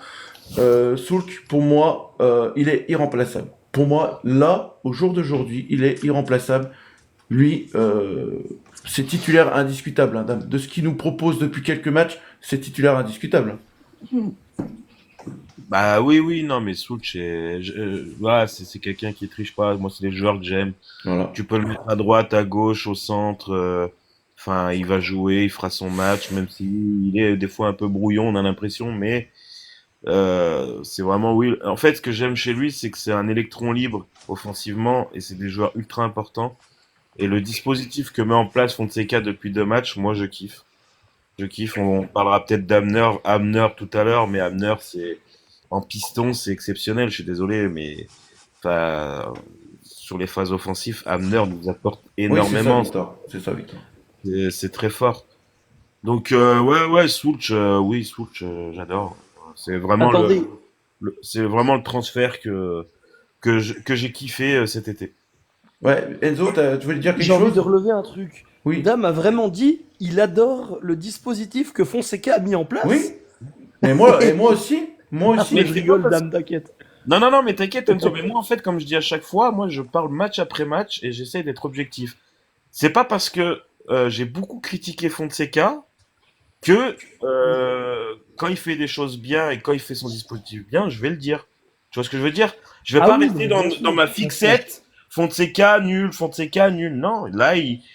Soulk, pour moi, il est irremplaçable. Pour moi, là, au jour d'aujourd'hui, il est irremplaçable. Lui, c'est titulaire indiscutable, hein. De ce qu'il nous propose depuis quelques matchs, c'est titulaire indiscutable. Bah oui, non, mais Soulch, voilà, c'est quelqu'un qui triche pas. Moi, c'est les joueurs que j'aime. Voilà. Tu peux le mettre à droite, à gauche, au centre. Enfin, il va jouer, il fera son match, même s'il est des fois un peu brouillon, on a l'impression, mais c'est vraiment oui. En fait, ce que j'aime chez lui, c'est que c'est un électron libre offensivement et c'est des joueurs ultra importants. Et le dispositif que met en place Fonseca depuis 2 matchs, moi, je kiffe. Je kiffe. On parlera peut-être Amner tout à l'heure, mais Amner, c'est en piston, c'est exceptionnel. Je suis désolé, mais enfin, sur les phases offensives, Amner nous apporte Oui, énormément. c'est ça, Victor. C'est très fort. Donc ouais, Soulch, oui, Soulch, j'adore. C'est vraiment Attendez, c'est vraiment le transfert que j'ai kiffé cet été. Ouais, Enzo, tu voulais dire quelque j'ai envie chose? de relever un truc. Oui. Dame a vraiment dit, il adore le dispositif que Fonseca a mis en place. Oui. Et moi aussi. Moi aussi. Mais je rigole, Dame, t'inquiète. Non, mais t'inquiète, Enzo. Mais moi, en fait, comme je dis à chaque fois, moi, je parle match après match et j'essaie d'être objectif. C'est pas parce que j'ai beaucoup critiqué Fonseca que quand il fait des choses bien et quand il fait son dispositif bien, je vais le dire. Tu vois ce que je veux dire? Je vais Ah pas oui, rester mais dans, bien sûr, dans ma bien fixette. Fonseca nul. Non, là,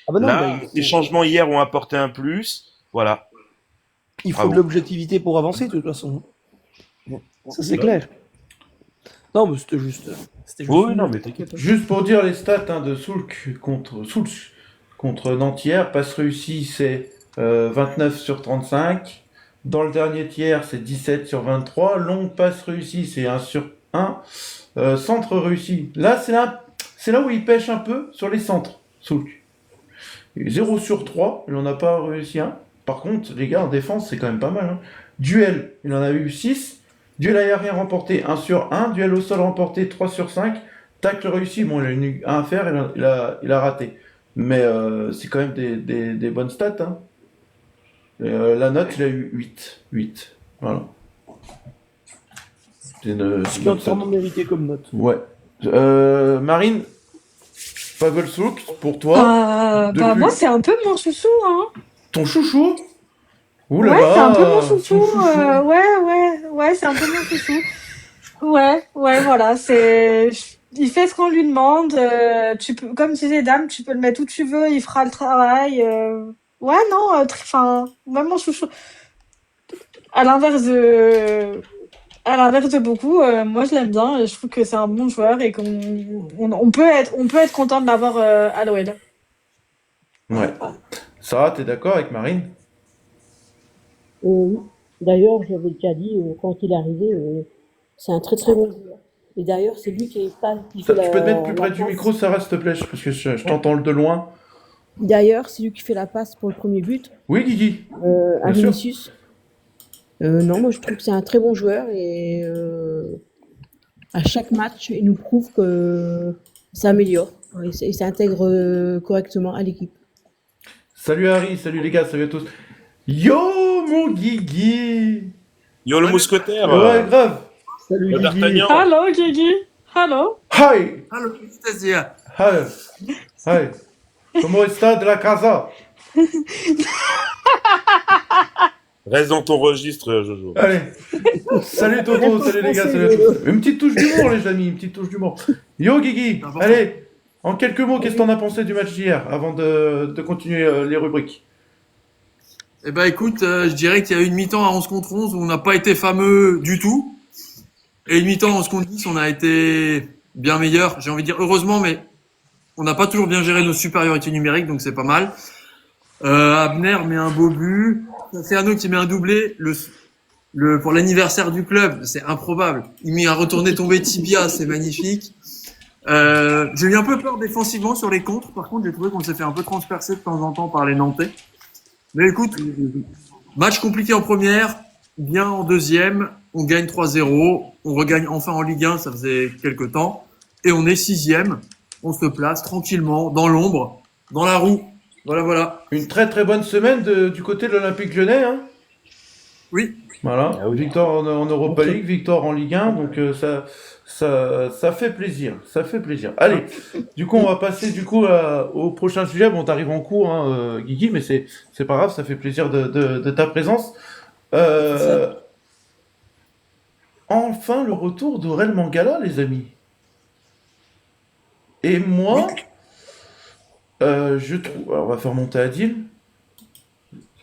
Ah bah non, là, bah, les changements hier ont apporté un plus. Voilà. il faut Bravo. de l'objectivité pour avancer, de toute façon. Ça, c'est clair. Non, mais c'était juste. Oui, non, mais t'inquiète. Juste pour dire les stats, hein, de Soulk contre Nantière, passe réussie, c'est 29 sur 35. Dans le dernier tiers, c'est 17 sur 23. Longue passe réussie, c'est 1 sur un centre réussi. Là, c'est là où il pêche un peu sur les centres. Souk. 0 sur 3, il n'en a pas réussi un. Par contre, les gars, en défense, c'est quand même pas mal. Hein. Duel, il en a eu 6. Duel aérien remporté 1 sur 1. Duel au sol remporté 3 sur 5. Tacle réussi, bon, il a eu un à faire, il a raté. Mais c'est quand même des bonnes stats. Hein. La note, il a eu 8. 8. Voilà. C'est une Ce qui est bonne entièrement stat. mérité comme note. Ouais. Marine, Pavelshoek, pour toi, Bah, depuis moi, c'est un peu mon chouchou, hein. ton chouchou. Ouh là Ouais, c'est un peu mon là, chouchou. son chouchou. Ouais, c'est un peu mon chouchou. Ouais, voilà, il fait ce qu'on lui demande. Tu peux, comme tu disais, Dame, tu peux le mettre où tu veux, il fera le travail. Ouais, non, enfin, même mon chouchou. À l'inverse de, à l'inverse de beaucoup, moi je l'aime bien. Et je trouve que c'est un bon joueur et on peut être content de l'avoir à l'OL. Ouais. Sarah, t'es d'accord avec Marine? Oui. D'ailleurs, j'avais déjà dit, quand il est arrivé, c'est un très très bon joueur. Et d'ailleurs, c'est lui qui fait Tu peux te mettre plus la près du micro, passe. Sarah, s'il te plaît, parce que je Ouais. t'entends de loin. D'ailleurs, c'est lui qui fait la passe pour le premier but, Oui, Guigui, à bien sûr. Vinicius. Non, moi je trouve que c'est un très bon joueur et à chaque match, il nous prouve que s'améliore et s'intègre correctement à l'équipe. Salut Harry, salut les gars, salut à tous. Yo, mon Guigui! Yo, le mousquetaire, Ouais, grave. Salut le Guigui. d'Artagnan. Hello, Gigi. Hello. Hi! Hallo, Anastasia. Hi! Hi! Comment está de la casa? Reste dans ton registre, Jojo. Allez! Salut Toto, salut les gars, salut à tous. Une petite touche d'humour, les amis, une petite touche d'humour. Yo, Guigui, Important. allez! En quelques mots, qu'est-ce que t'en as pensé du match d'hier, avant de continuer les rubriques? Eh ben écoute, je dirais qu'il y a eu une mi-temps à 11 contre 11 où on n'a pas été fameux du tout. Et une mi-temps à 11 contre 10, on a été bien meilleur. J'ai envie de dire heureusement, mais on n'a pas toujours bien géré nos supériorités numériques, donc c'est pas mal. Abner met un beau but. Ferno qui met un doublé. Pour l'anniversaire du club, c'est improbable. Il met un retourné tombé tibia, c'est magnifique. J'ai eu un peu peur défensivement sur les contres. Par contre, j'ai trouvé qu'on s'est fait un peu transpercer de temps en temps par les Nantais. Mais écoute, match compliqué en première, bien en deuxième, on gagne 3-0, on regagne enfin en Ligue 1, ça faisait quelques temps, et on est 6e, on se place tranquillement, dans l'ombre, dans la roue. Voilà. Une très très bonne semaine du côté de l'Olympique Lyonnais, hein? Oui, Voilà, Ah oui. victoire en Europa Ok. League, victoire en Ligue 1, donc ça fait plaisir, ça fait plaisir. Allez, du coup on va passer au prochain sujet. Bon, t'arrives en cours, hein, Guigui, mais c'est pas grave, ça fait plaisir de ta présence. Euh, enfin le retour d'Aurel Mangala, les amis. Et moi, je trouve, alors, on va faire monter Adil.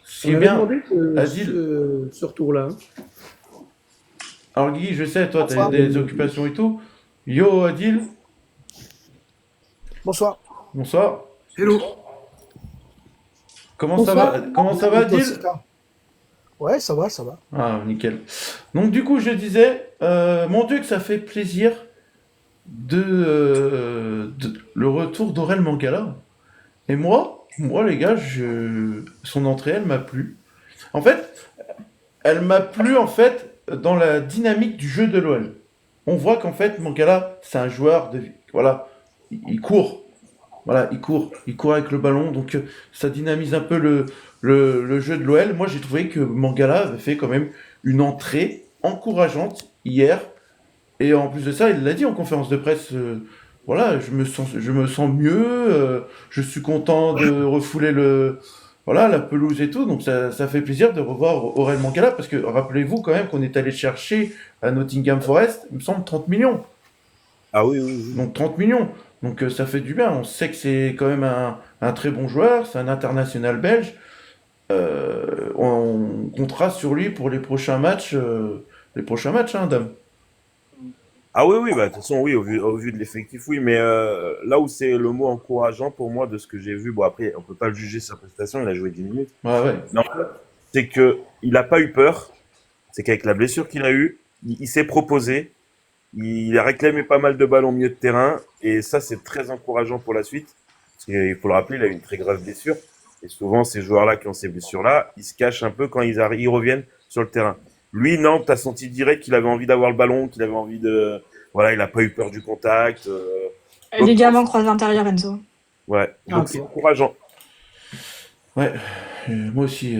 Ce qui On est avait bien, demandé Adil. ce retour-là. Hein. Alors Guigui, je sais, toi, t'as des occupations et tout. Yo, Adil, Bonsoir. bonsoir. hello. Comment Bonsoir. ça va, Adil? Ouais, ça va, ça va. Ah, nickel. Donc du coup, je disais, mon Dieu, que ça fait plaisir de le retour d'Aurel Mangala. Et moi, les gars, son entrée, elle m'a plu. En fait, elle m'a plu en fait dans la dynamique du jeu de l'OL. On voit qu'en fait, Mangala, c'est un joueur de, voilà, il court. Voilà, il court avec le ballon, donc ça dynamise un peu le jeu de l'OL. Moi, j'ai trouvé que Mangala avait fait quand même une entrée encourageante hier. Et en plus de ça, il l'a dit en conférence de presse, voilà, je me sens mieux, je suis content de refouler voilà, la pelouse et tout. Donc ça fait plaisir de revoir Aurel Mangala, parce que rappelez-vous quand même qu'on est allé chercher à Nottingham Forest, il me semble, 30 millions. Ah oui. Donc 30 millions. Donc ça fait du bien. On sait que c'est quand même un très bon joueur, c'est un international belge. On comptera sur lui pour les prochains matchs, hein, Dame. Ah oui, bah de toute façon, oui, au vu de l'effectif, oui, mais là où c'est le mot encourageant pour moi de ce que j'ai vu, bon après, on peut pas le juger sa prestation, il a joué 10 minutes, Ouais. mais en fait, c'est que il a pas eu peur, c'est qu'avec la blessure qu'il a eue, il s'est proposé, Il a réclamé pas mal de ballons au milieu de terrain et ça, c'est très encourageant pour la suite. Parce qu'il faut le rappeler, il a eu une très grave blessure. Et souvent, ces joueurs-là qui ont ces blessures-là, ils se cachent un peu quand ils reviennent sur le terrain. Lui, non, t'as senti direct qu'il avait envie d'avoir le ballon, qu'il avait envie de... Voilà, il a pas eu peur du contact. Donc, Ligament croisé intérieur, Enzo. ouais, donc Ok. c'est encourageant. Ouais, moi aussi,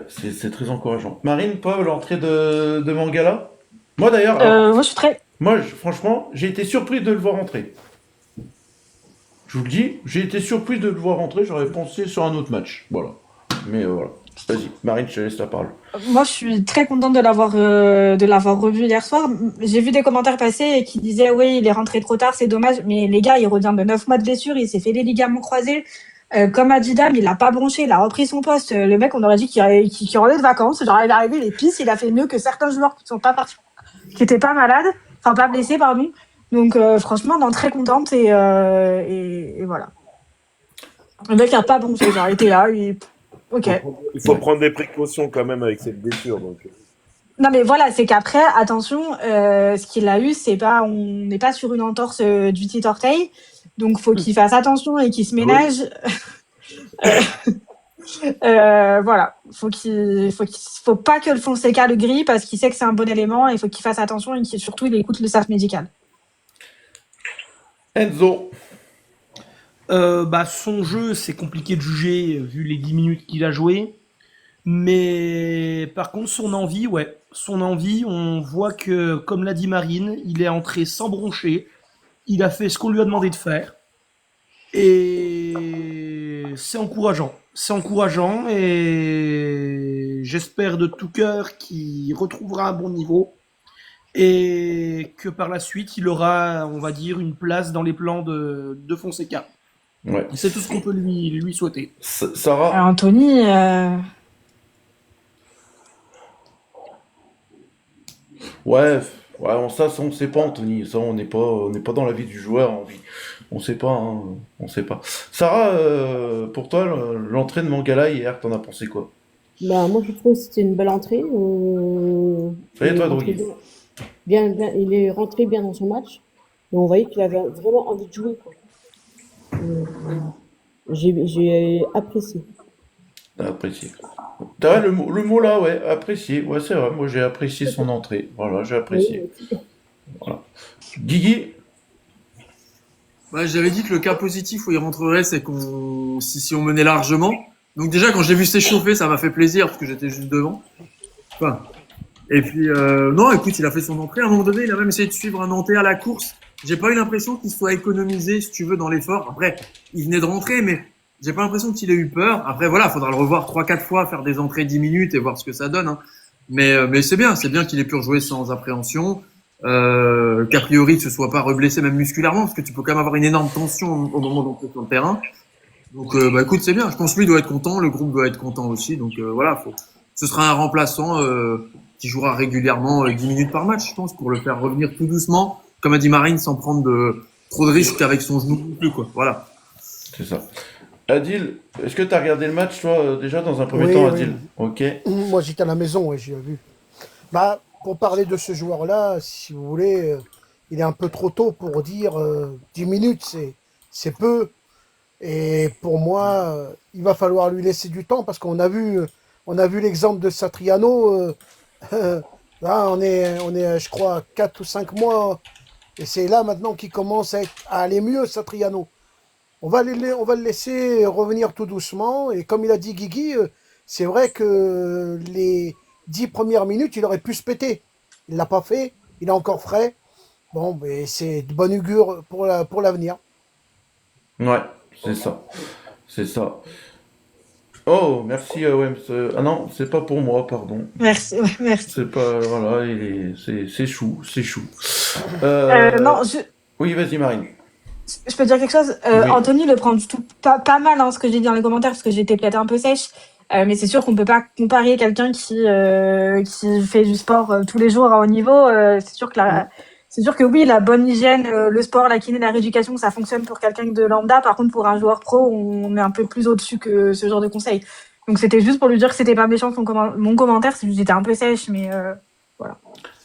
c'est très encourageant. Marine, toi, l'entrée de Mangala? Moi d'ailleurs, alors, Moi, je suis très. franchement, j'ai été surpris de le voir entrer. Je vous le dis, j'ai été surpris de le voir entrer, j'aurais pensé sur un autre match. Voilà. Mais voilà. Vas-y, Marine, je te laisse la parole. Moi, je suis très contente de l'avoir revu hier soir. J'ai vu des commentaires passer qui disaient oui, il est rentré trop tard, c'est dommage. Mais les gars, il revient de 9 mois de blessure, il s'est fait les ligaments croisés. Comme a dit Dame, il a pas bronché, il a repris son poste. Le mec, on aurait dit qu'il revenait de vacances. Genre, il est arrivé, il est pisse, il a fait mieux que certains joueurs qui sont pas partis, qui étaient pas malades, enfin pas blessés, pardon. Donc franchement, non, très contente et voilà. Le mec a pas bronché, genre, il était là, ok. Il faut prendre des précautions quand même avec cette blessure. Donc... Non mais voilà, c'est qu'après, attention, ce qu'il a eu, on n'est pas sur une entorse du petit orteil, donc faut qu'il fasse attention et qu'il se ménage. Voilà, faut pas que le Fonseca le grille parce qu'il sait que c'est un bon élément et il faut qu'il fasse attention et qu'il surtout il écoute le staff médical. Enzo. Son jeu, c'est compliqué de juger vu les 10 minutes qu'il a joué. Mais par contre, son envie, on voit que, comme l'a dit Marine, il est entré sans broncher. Il a fait ce qu'on lui a demandé de faire. Et c'est encourageant. C'est encourageant et j'espère de tout cœur qu'il retrouvera un bon niveau et que par la suite, il aura, on va dire, une place dans les plans de Fonseca. Ouais. C'est tout ce qu'on peut lui souhaiter. Sarah. Anthony, Ouais, ça, on sait pas, Anthony. Ça, on n'est pas dans la vie du joueur. On sait pas, hein, on sait pas. Sarah, pour toi, l'entrée de Mangala hier, t'en as pensé quoi? Moi, je trouve que c'était une belle entrée. Ça y est, Il est toi, rentré Drogui. il est rentré bien dans son match. Et on voyait qu'il avait vraiment envie de jouer, quoi. Euh, j'ai apprécié. T'as apprécié. T'as le mot là, ouais, apprécié. Ouais, c'est vrai. Moi, j'ai apprécié son entrée. Voilà, j'ai apprécié. Oui, Voilà. Guigui. J'avais dit que le cas positif où il rentrerait, c'est si on menait largement. Donc déjà, quand je l'ai vu s'échauffer, ça m'a fait plaisir parce que j'étais juste devant. Enfin, et puis, non, écoute, il a fait son entrée. À un moment donné, il a même essayé de suivre un Nantais à la course. J'ai pas eu l'impression qu'il soit économisé, si tu veux, dans l'effort. Après, il venait de rentrer, mais j'ai pas l'impression qu'il ait eu peur. Après, voilà, faudra le revoir 3-4 fois, faire des entrées 10 minutes et voir ce que ça donne, hein. Mais c'est bien qu'il ait pu rejouer sans appréhension. Qu'a priori, il se soit pas reblessé même musculairement, parce que tu peux quand même avoir une énorme tension au moment d'entrer sur le terrain. Donc, écoute, c'est bien. Je pense que lui doit être content, le groupe doit être content aussi. Donc, voilà, ce sera un remplaçant qui jouera régulièrement 10 minutes par match, je pense, pour le faire revenir tout doucement, comme a dit Marine, sans prendre trop de risques avec son genou non plus, quoi. Voilà. C'est ça. Adil, est-ce que t'as regardé le match, toi, déjà, dans un premier Oui, temps, oui. Adil? Ok. Moi, j'étais à la maison, ouais, j'ai vu. Pour parler de ce joueur-là, si vous voulez, il est un peu trop tôt pour dire 10 minutes, c'est peu. Et pour moi, il va falloir lui laisser du temps parce qu'on a vu l'exemple de Satriano. Là, on est, je crois, 4 ou 5 mois. Et c'est là maintenant qu'il commence à aller mieux, Satriano. On va le laisser revenir tout doucement. Et comme il a dit Guigui, c'est vrai que les 10 premières minutes, il aurait pu se péter. Il l'a pas fait. Il est encore frais. Bon, mais c'est de bon augure pour l'avenir. Ouais, c'est ça. C'est ça. Oh, merci, Wems. Ah non, c'est pas pour moi, pardon. merci, ouais, merci. C'est pas. Voilà, c'est chou, c'est chou. Non, Oui, vas-y, Marine. je peux dire quelque chose. Oui. Anthony le prend du tout pas mal, hein, ce que j'ai dit dans les commentaires, parce que j'étais peut-être un peu sèche. Mais c'est sûr qu'on peut pas comparer quelqu'un qui fait du sport tous les jours à haut niveau. C'est sûr que oui, la bonne hygiène, le sport, la kiné, la rééducation, ça fonctionne pour quelqu'un de lambda. Par contre, pour un joueur pro, on est un peu plus au-dessus que ce genre de conseils. Donc c'était juste pour lui dire que c'était pas méchant mon commentaire, c'est juste que j'étais un peu sèche, mais voilà.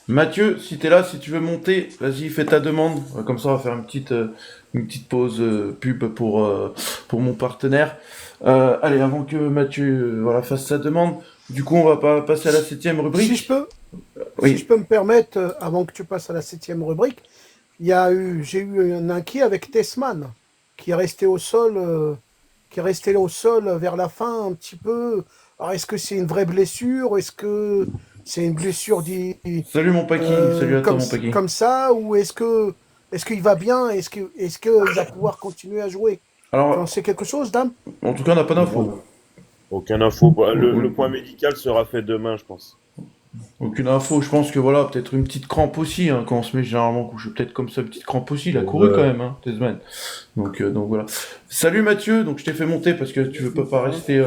Mathieu, si t'es là, si tu veux monter, vas-y, fais ta demande. Comme ça, on va faire une petite pause pub pour mon partenaire. Allez, avant que Mathieu voilà, fasse sa demande, du coup, on va pas passer à la 7e rubrique. Si je peux, Oui. si je peux me permettre, avant que tu passes à la 7e rubrique, j'ai eu un inquiet avec Tessman, qui est resté au sol, vers la fin un petit peu. Alors, est-ce que c'est une vraie blessure? Est-ce que c'est une blessure Salut mon Paki, salut à toi mon Paki. comme ça, ou est-ce qu'il va bien? Est-ce qu'il va pouvoir continuer à jouer? Tu en Alors, sais quelque chose, Dame? en tout cas, on n'a pas d'infos. Aucune info. Bah, le point médical sera fait demain, je pense. Aucune info, je pense que voilà, peut-être une petite crampe aussi, hein, quand on se met généralement couché, peut-être comme ça, une petite crampe aussi, il a couru Ouais. quand même, hein, Tessman. Donc voilà. Salut Mathieu, donc je t'ai fait monter parce que tu veux pas rester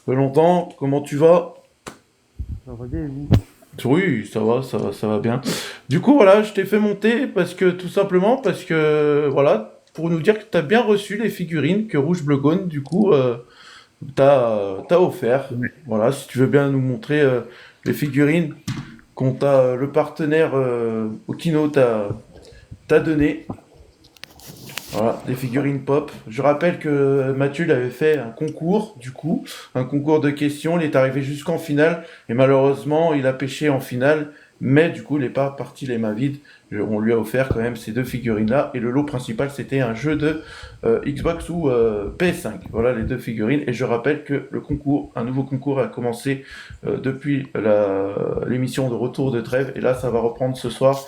longtemps. Comment tu vas? Ça va bien, et vous? Oui, ça va bien. Du coup, voilà, je t'ai fait monter tout simplement parce que, voilà, pour nous dire que t'as bien reçu les figurines que Rouge Bleu Gaune, du coup, t'as offert. Voilà, si tu veux bien nous montrer les figurines le partenaire Okino t'a donné. Voilà, des figurines pop. Je rappelle que Mathieu il avait fait un concours, du coup, un concours de questions. Il est arrivé jusqu'en finale et malheureusement, il a pêché en finale. Mais du coup, il n'est pas parti les mains vides. On lui a offert quand même ces deux figurines-là. Et le lot principal, c'était un jeu de Xbox ou PS5. Voilà les deux figurines. Et je rappelle que un nouveau concours a commencé depuis l'émission de Retour de Trêve. Et là, ça va reprendre ce soir.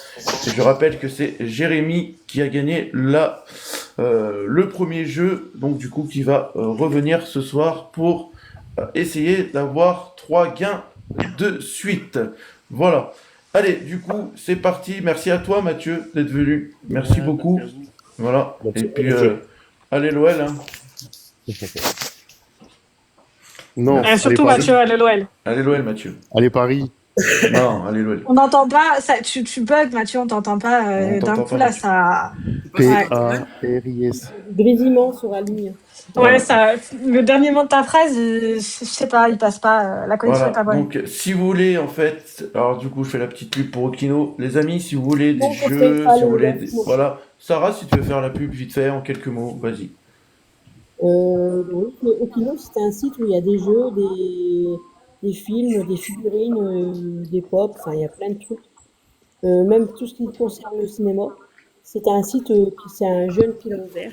Et je rappelle que c'est Jérémy qui a gagné le premier jeu. Donc du coup, qui va revenir ce soir pour essayer d'avoir 3 gains de suite. Voilà. Allez, du coup, c'est parti. Merci à toi, Mathieu, d'être venu. Merci beaucoup. Merci à vous. Voilà. Merci. Et puis, allez, l'OL. Hein. Non, Surtout allez, Mathieu, allez l'OL. Allez, l'OL, Mathieu. Allez, Paris. Non, allez, l'OL. On n'entend pas, tu bugs Mathieu, on t'entend pas. On D'un t'entend coup pas, là, ça. P-A-R-I-S. Grésillement sur la ligne. Ouais, ça. Le dernier mot de ta phrase, je sais pas, il passe pas. La connexion Voilà. est pas bonne. Donc, si vous voulez, en fait, alors du coup, je fais la petite pub pour Okino. Les amis, si vous voulez des Bon, jeux, allez, si vous voulez, allez. voilà. Sarah, si tu veux faire la pub vite fait en quelques mots, vas-y. Oui, mais Okino, c'est un site où il y a des jeux, des films, des figurines, des pop, enfin, il y a plein de trucs. Même tout ce qui concerne le cinéma. C'est un site c'est un jeune qui l'a ouvert.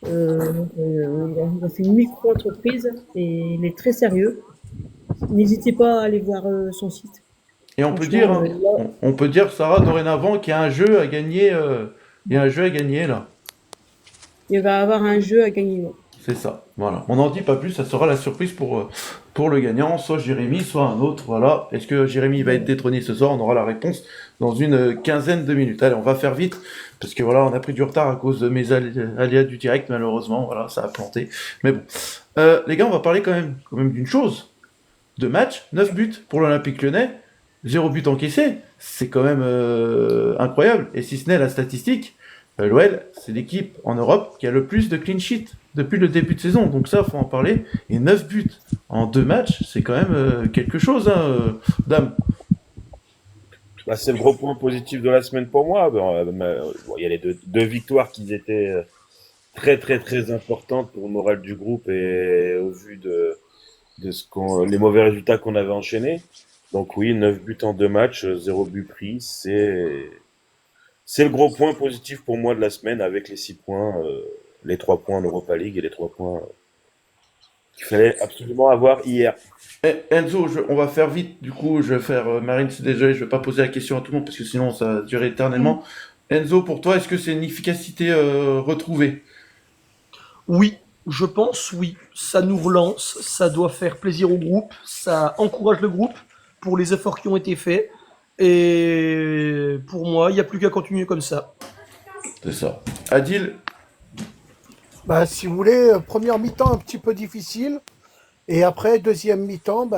Il a fait une micro-entreprise et il est très sérieux. N'hésitez pas à aller voir son site. Et on peut Franchement, dire, hein, là, on peut dire, Sarah, dorénavant, qu'il y a un jeu à gagner. Il y a un jeu à gagner là. il va avoir un jeu à gagner. C'est ça, voilà. On n'en dit pas plus, ça sera la surprise pour le gagnant, soit Jérémy, soit un autre, voilà. Est-ce que Jérémy va être détrôné ce soir? On aura la réponse dans une quinzaine de minutes. Allez, on va faire vite, parce que voilà, on a pris du retard à cause de mes aléas du direct, malheureusement, voilà, ça a planté. Mais bon. Les gars, on va parler quand même d'une chose. 2 matchs, 9 buts pour l'Olympique Lyonnais, 0 but encaissé, c'est quand même incroyable. Et si ce n'est la statistique, l'OL, c'est l'équipe en Europe qui a le plus de clean sheet depuis le début de saison. Donc ça, faut en parler. Et 9 buts en 2 matchs, c'est quand même quelque chose, hein, Dame. Bah, c'est le gros point positif de la semaine pour moi. Bon, il y a les deux victoires qui étaient très très très importantes pour le moral du groupe et au vu de les mauvais résultats qu'on avait enchaînés. Donc oui, 9 buts en 2 matchs, 0 but pris, c'est le gros point positif pour moi de la semaine avec les 6 points, les 3 points en Europa League et les 3 points qu'il fallait absolument avoir hier. Enzo, on va faire vite. Du coup, je vais faire Marine, c'est désolé, je vais pas poser la question à tout le monde parce que sinon ça va durer éternellement. Enzo, pour toi, est-ce que c'est une efficacité retrouvée? Oui, je pense, oui. Ça nous relance, ça doit faire plaisir au groupe, ça encourage le groupe pour les efforts qui ont été faits. Et pour moi, il n'y a plus qu'à continuer comme ça. C'est ça. Adil? Bah, si vous voulez, première mi-temps un petit peu difficile. Et après, deuxième mi-temps,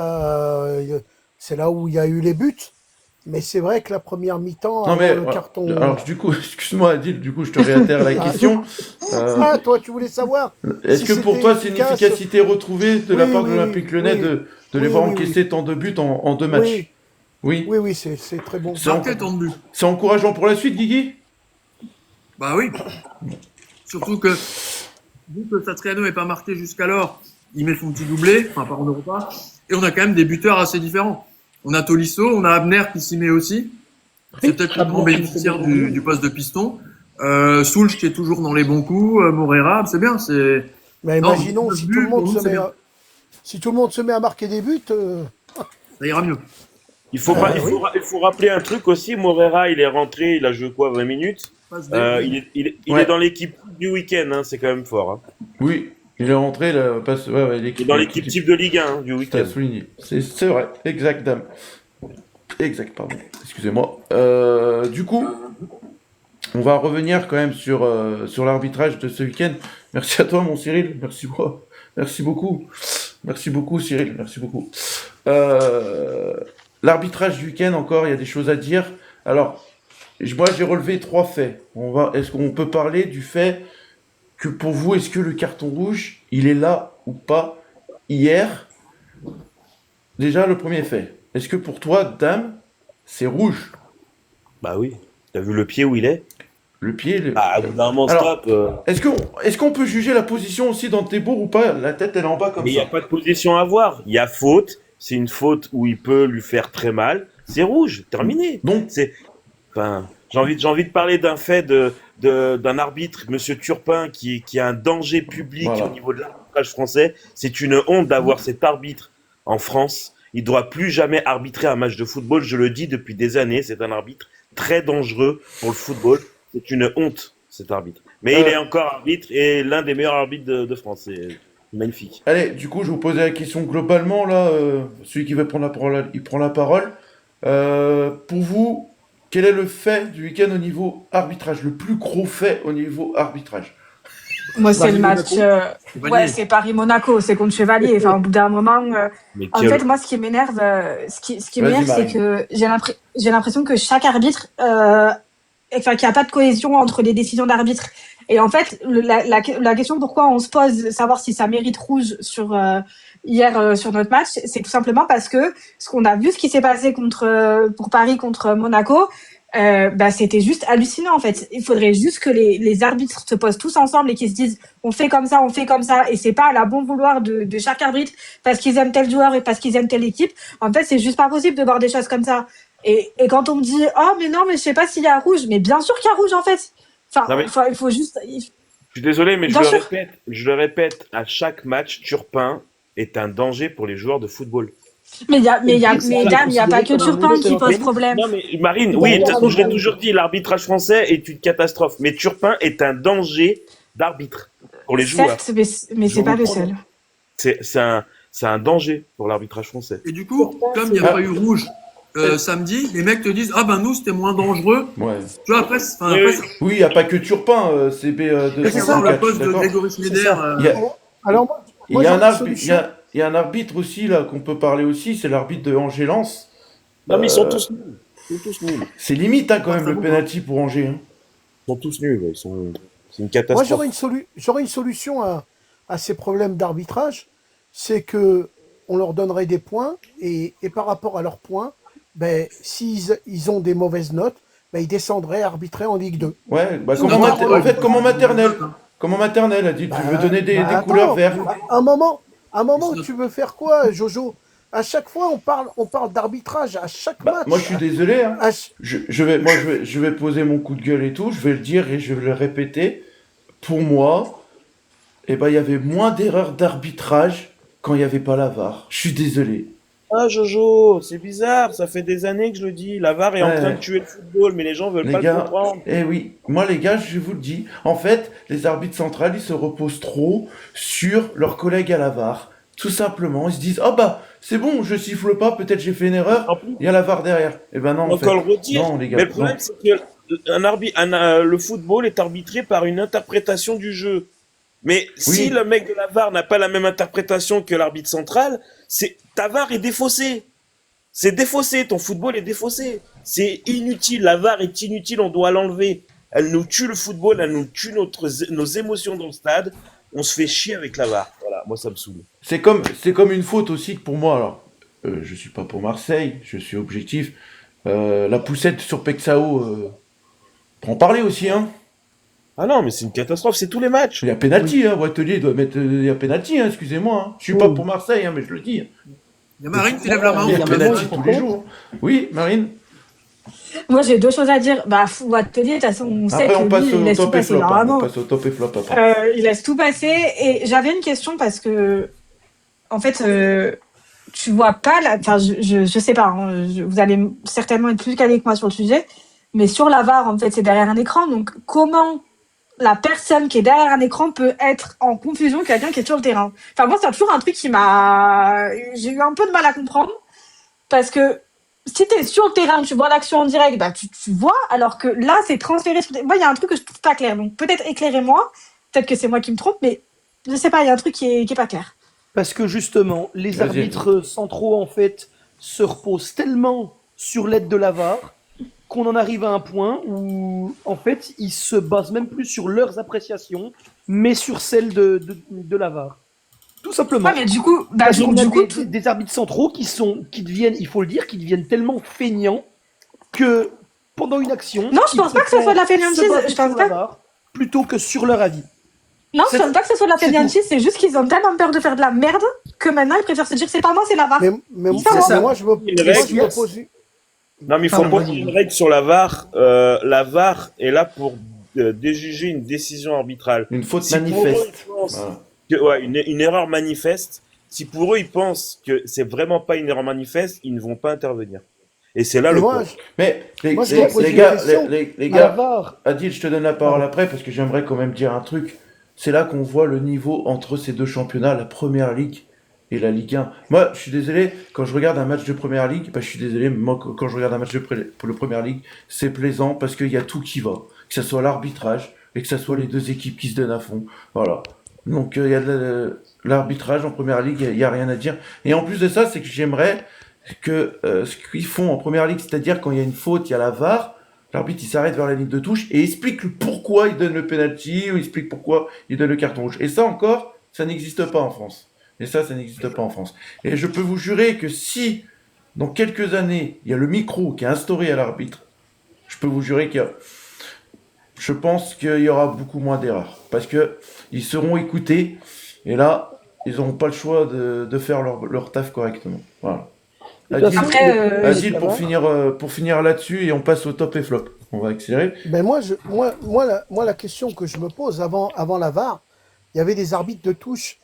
c'est là où il y a eu les buts. Mais c'est vrai que la première mi-temps, Non mais, avant le carton. alors du coup, excuse-moi Adil, du coup je te réitère la question. Ah, toi, tu voulais savoir Est-ce si que pour c'était toi c'est une efficace? efficacité retrouvée de la Oui, part de oui, l'Olympique Lyonnais oui. de les Oui, voir oui, encaisser tant de buts en 2 matchs? Oui, Oui. Oui, c'est très bon. C'est en- Marqué tant de buts. C'est encourageant pour la suite, Guigui? Bah oui. Surtout que, vu que Satriano n'est pas marqué jusqu'alors, il met son petit doublé, enfin par en Europa, et on a quand même des buteurs assez différents. On a Tolisso, on a Abner qui s'y met aussi. C'est peut-être le grand bénéficiaire du poste de piston. Soulch qui est toujours dans les bons coups, Morera, c'est bien. Mais Non, imaginons le si but, tout le monde pour nous, se c'est met bien. à... Si tout le monde se met à marquer des buts, Ça ira mieux. Il faut, il faut rappeler un truc aussi. Morera, il est rentré, il a joué quoi, 20 minutes? Passe D. Il Ouais. est dans l'équipe du week-end, hein, c'est quand même fort. Hein. Oui. Il est rentré, là, passe... ouais, Il est dans l'équipe type de Ligue 1 hein, du T'as week-end. souligné. C'est vrai. Exact, dame. Exact, pardon. Excusez-moi. Du coup, on va revenir quand même sur l'arbitrage de ce week-end. Merci à toi, mon Cyril. Merci beaucoup. Merci beaucoup, Cyril. Merci beaucoup. L'arbitrage du week-end, encore, il y a des choses à dire. Alors, moi, j'ai relevé 3 faits. Est-ce qu'on peut parler du fait que pour vous, est-ce que le carton rouge, il est là ou pas hier? Déjà, le premier fait. Est-ce que pour toi, Dame, c'est rouge? Bah oui. T'as vu le pied où il est? Le pied, Ah, au bout d'un moment, Alors, stop. est-ce qu'on peut juger la position aussi dans Tebour ou pas? La tête, elle est en bas comme Mais il n'y a ça. pas de position à voir. Il y a faute. C'est une faute où il peut lui faire très mal. C'est rouge. Terminé. Donc, Enfin, j'ai envie de parler d'un fait d'un arbitre, Monsieur Turpin, qui a un danger public Voilà. au niveau de l'arbitrage français. C'est une honte d'avoir cet arbitre en France. Il ne doit plus jamais arbitrer un match de football. Je le dis depuis des années. C'est un arbitre très dangereux pour le football. C'est une honte, cet arbitre. Mais il est encore arbitre et l'un des meilleurs arbitres de France. C'est magnifique. allez, du coup, je vais vous poser la question globalement, là. Celui qui veut prendre la parole, il prend la parole. Pour vous, quel est le fait du week-end au niveau arbitrage? Le plus gros fait au niveau arbitrage? Moi, c'est le match. Chevalier. Ouais, c'est Paris-Monaco, c'est contre Chevalier. Enfin, au bout d'un moment. Mais En fait, moi, ce qui m'énerve, Vas-y, m'énerve, c'est Marine. que j'ai l'impression que chaque arbitre, enfin, qu'il n'y a pas de cohésion entre les décisions d'arbitre. Et en fait, la question pourquoi on se pose, savoir si ça mérite rouge sur hier sur notre match, c'est tout simplement parce que ce qu'on a vu, ce qui s'est passé pour Paris contre Monaco. Bah, c'était juste hallucinant en fait. Il faudrait juste que les arbitres se posent tous ensemble et qu'ils se disent on fait comme ça, et c'est pas à la bon vouloir de chaque arbitre parce qu'ils aiment tel joueur et parce qu'ils aiment telle équipe. En fait, c'est juste pas possible de voir des choses comme ça. Et quand on me dit oh mais non mais je sais pas s'il y a rouge, mais bien sûr qu'il y a rouge en fait. Non, mais- Enfin, il faut juste. Je suis désolé, mais Bien sûr. je le répète, à chaque match, Turpin est un danger pour les joueurs de football. Mais Dame, il y a pas que considéré comme un Turpin mauvais qui pose arbitre. problème. Non, mais Marine, oui, de toute façon, je l'ai toujours dit, l'arbitrage français est une catastrophe. Mais Turpin est un danger d'arbitre pour les joueurs. Certes, mais c'est pas le seul. C'est un danger pour l'arbitrage français. Et du coup, comme il n'y a pas eu rouge samedi, les mecs te disent ah ben nous c'était moins dangereux. Ouais. Tu vois après, Oui, oui. Oui, il n'y a pas que Turpin, CB il faut voir le poste de Grégory Schneider. Il y a- alors moi Il y a j'ai un une arbitre, solution. il y a un arbitre aussi là qu'on peut parler aussi, c'est l'arbitre de Angers-Lens. Non, mais ils sont tous nuls. Ils sont tous nuls. C'est limite hein, quand même ça le va. penalty pour Angers. Hein. Ils sont tous nuls. C'est une Moi, catastrophe. j'aurais une solution à ces problèmes d'arbitrage, c'est que on leur donnerait des points et par rapport à leurs points, ben, s'ils ils ont des mauvaises notes, ben, ils descendraient arbitrer en Ligue 2. Ouais, bah, Non, non, en fait, comme en maternelle. Comme en maternelle, a dit, tu veux donner des Bah, couleurs attends, vertes. un moment, tu veux faire quoi, Jojo? À chaque fois, on parle d'arbitrage à chaque Bah, match. moi, je suis désolé. Hein. À ch- Je vais poser mon coup de gueule et tout. Je vais le dire et je vais le répéter. Pour moi, eh ben, il y avait moins d'erreurs d'arbitrage quand il n'y avait pas la VAR. Je suis désolé. Ah, Jojo, c'est bizarre. Ça fait des années que je le dis. La VAR est en Ouais. train de tuer le football, mais les gens veulent Les pas gars, le comprendre. eh oui, moi les gars, je vous le dis, en fait, les arbitres centrales, ils se reposent trop sur leurs collègues à la VAR. Tout simplement, ils se disent, oh bah, c'est bon, je siffle pas, peut-être j'ai fait une erreur, En plus, il y a la VAR derrière. Eh ben non, en on fait. peut le redire. Non, les gars, Mais le problème, non. c'est que le football est arbitré par une interprétation du jeu. Mais si le mec de la VAR n'a pas la même interprétation que l'arbitre central, ta VAR est défaussée. C'est défaussé, ton football est défaussé. C'est inutile, la VAR est inutile, on doit l'enlever. Elle nous tue le football, elle nous tue nos émotions dans le stade. On se fait chier avec la VAR. Voilà, moi ça me saoule. C'est comme une faute aussi pour moi, alors. je suis pas pour Marseille, je suis objectif. La poussette sur Pexao, pour en parler aussi, hein. Ah non, mais c'est une catastrophe, c'est tous les matchs. Il y a penalty, hein. Wattelier doit mettre. Il y a penalty, hein, excusez-moi. Hein. Je suis pas pour Marseille, hein, mais je le dis. Il y a Marine qui lève la main. Il y a mais penalty moi, tous les jours. Oui, Marine. Moi, j'ai 2 choses à dire. Bah, Wattelier, de toute façon, on sait Après, que on passe lui, il au laisse tout top et passer flop. Hein. On normalement. passe au top et flop après. Il laisse tout passer. Et j'avais une question parce que, en fait, tu vois pas la. Enfin, je sais pas. Hein, vous allez certainement être plus calé que moi sur le sujet. Mais sur la VAR, en fait, c'est derrière un écran. Donc, comment la personne qui est derrière un écran peut être en confusion que quelqu'un qui est sur le terrain? Enfin, moi, c'est toujours un truc qui m'a. J'ai eu un peu de mal à comprendre. Parce que si tu es sur le terrain, tu vois l'action en direct, bah, tu vois. Alors que là, c'est transféré sur. Moi, il y a un truc que je trouve pas clair. Donc, peut-être éclairez-moi. Peut-être que c'est moi qui me trompe. Mais je sais pas, il y a un truc qui est pas clair. Parce que justement, les Vas-y. arbitres centraux, en fait, se reposent tellement sur l'aide de la VAR qu'on en arrive à un point où, en fait, ils se basent même plus sur leurs appréciations, mais sur celles de la VAR. Tout simplement. Ouais, mais du coup, bah, Parce qu'on a du coup, des arbitres centraux qui deviennent, il faut le dire, qui deviennent tellement feignants que pendant une action, non, je ils pense pas que ce soit de la préfèrent se fainéantise. baser Je sur pense la pas. VAR plutôt que sur leur avis. Non, je C'est- pense pas que ce soit de la c'est fainéantise. C'est juste qu'ils ont tellement peur de faire de la merde que maintenant ils préfèrent se dire c'est pas moi, c'est la VAR. Mais ça. moi, je me pose. Non, mais il faut Pardon, poser vas-y. une règle sur la VAR. La VAR est là pour déjuger une décision arbitrale. Une faute Si pour eux, manifeste. ils pensent Voilà. une erreur manifeste, si pour eux ils pensent que c'est vraiment pas une erreur manifeste, ils ne vont pas intervenir. Et c'est là Et le moi, point. Mais Moi, je me pose les une gars, question. les À la gars, VAR, Adil, je te donne la parole Pardon. après parce que j'aimerais quand même dire un truc. C'est là qu'on voit le niveau entre ces deux championnats, la Première Ligue et la Ligue 1. Moi, je suis désolé, quand je regarde un match de Première Ligue, bah, je suis désolé, moi, quand je regarde un match pour le Première Ligue, c'est plaisant parce qu'il y a tout qui va. Que ce soit l'arbitrage et que ce soit les deux équipes qui se donnent à fond. Voilà. Donc, il y a l'arbitrage en Première Ligue, il y a rien à dire. Et en plus de ça, c'est que j'aimerais que ce qu'ils font en Première Ligue, c'est-à-dire quand il y a une faute, il y a la VAR, l'arbitre il s'arrête vers la ligne de touche et explique pourquoi il donne le penalty ou explique pourquoi il donne le carton rouge. Et ça encore, ça n'existe pas en France. Et ça n'existe pas en France. Et je peux vous jurer que si dans quelques années il y a le micro qui est instauré à l'arbitre, je peux vous jurer je pense qu'il y aura beaucoup moins d'erreurs parce que ils seront écoutés et là ils n'auront pas le choix de faire leur taf correctement. Voilà. De toute façon, Après, Adil, ça pour finir là-dessus, et on passe au top et flop. On va accélérer. Ben moi, la question que je me pose avant la VAR, il y avait des arbitres de touche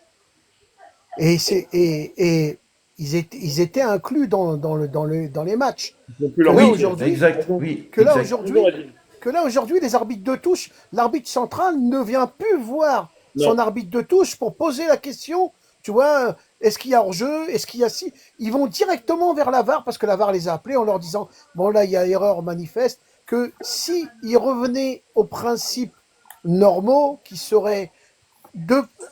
et ils étaient inclus dans les matchs. Ils ont plus Que leur là, Oui, métier. aujourd'hui, exact. Oui, que là, exact. aujourd'hui, les arbitres de touche, l'arbitre central ne vient plus voir son arbitre de touche pour poser la question, tu vois, est-ce qu'il y a hors-jeu, est-ce qu'il y a si. Ils vont directement vers la VAR parce que la VAR les a appelés en leur disant, bon là, il y a erreur manifeste, que si ils revenaient aux principes normaux qui seraient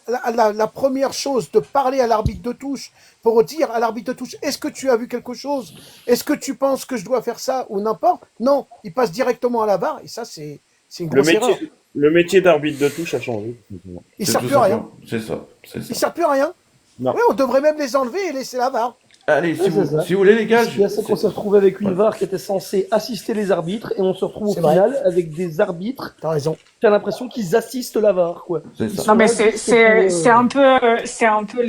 la première chose, de parler à l'arbitre de touche pour dire à l'arbitre de touche, est-ce que tu as vu quelque chose? Est-ce que tu penses que je dois faire ça ou n'importe? Non, il passe directement à la VAR et ça, c'est une grosse erreur. Le métier d'arbitre de touche a changé. Il C'est sert tout plus à rien. simplement. C'est ça. Il sert plus à rien. Non. Ouais, on devrait même les enlever et laisser la VAR. Allez, Ouais, c'est ça. si vous voulez, les gars. Ce qu'il y a, c'est qu'on s'est retrouvé avec une Ouais. VAR qui était censée assister les arbitres et on se retrouve au C'est vrai. final avec des arbitres T'as raison. qui ont l'impression qu'ils assistent la VAR, quoi. C'est Ils ça. sont non mais là c'est juste c'est pour, c'est un peu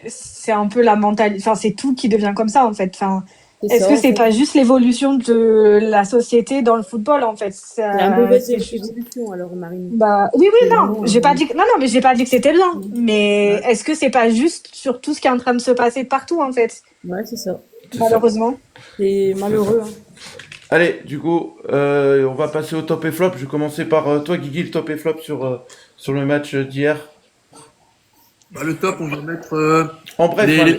c'est un peu la mentalité. Enfin, c'est tout qui devient comme ça en fait. Enfin, C'est est-ce ça, que en c'est fait. pas juste l'évolution de la société dans le football en fait? C'est un mauvais C'est juste. évolution, alors, Marine. Bah oui C'est non, vraiment, j'ai pas dit que non mais j'ai pas dit que c'était bien. Mais Ouais. est-ce que c'est pas juste sur tout ce qui est en train de se passer partout en fait? Ouais, c'est ça. C'est ça. Malheureusement. C'est malheureux. Hein. Allez, du coup, on va passer au top et flop. Je vais commencer par toi, Guigui, le top et flop sur le match d'hier. Bah, le top, on va mettre En bref, les, hein,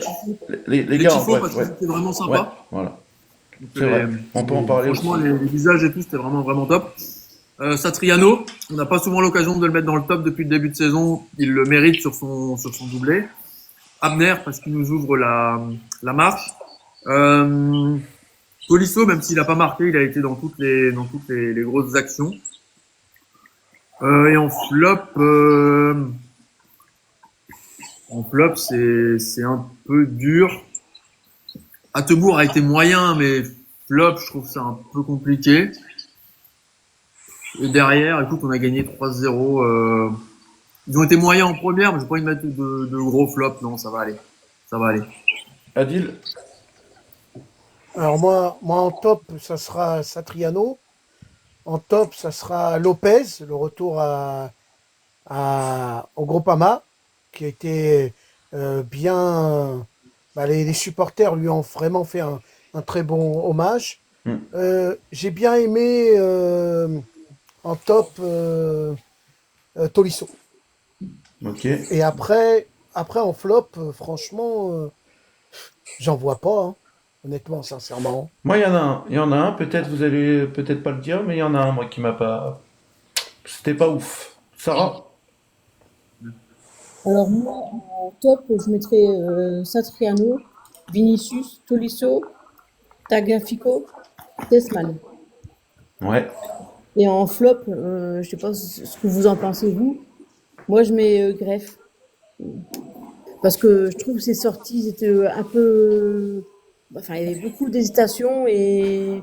les, les les gars, en tifos bref, parce que ouais. c'était vraiment Ouais, sympa. voilà. Donc, C'est vrai. On peut en parler franchement, aussi. les visages et tout, c'était vraiment, vraiment top. Satriano, on n'a pas souvent l'occasion de le mettre dans le top depuis le début de saison. Il le mérite sur son doublé. Abner, parce qu'il nous ouvre la marche. Tolisso, même s'il n'a pas marqué, il a été dans toutes les grosses actions. Et en flop, c'est un peu dur. Attebourg a été moyen, mais flop, je trouve ça un peu compliqué. Et derrière, écoute, on a gagné 3-0. Ils ont été moyens en première, mais j'ai pas envie de mettre de gros flops. Non, ça va aller. Ça va aller. Adil? Alors moi en top, ça sera Satriano. En top, ça sera Lopez, le retour au Groupama, qui a été bien. Les supporters lui ont vraiment fait un très bon hommage. J'ai bien aimé en top Tolisso. Ok. Et après en flop, franchement, j'en vois pas, hein, honnêtement, sincèrement. Moi, il y en a un, peut-être vous allez peut-être pas le dire, mais il y en a un, moi, qui m'a pas. C'était pas ouf. Sarah? Alors moi, en top, je mettrais Satriano, Vinicius, Tolisso, Tagliafico, Tessman. Ouais. Et en flop, je sais pas ce que vous en pensez, vous. Moi, je mets Greff. Parce que je trouve que ces sorties étaient un peu... Enfin, il y avait beaucoup d'hésitation et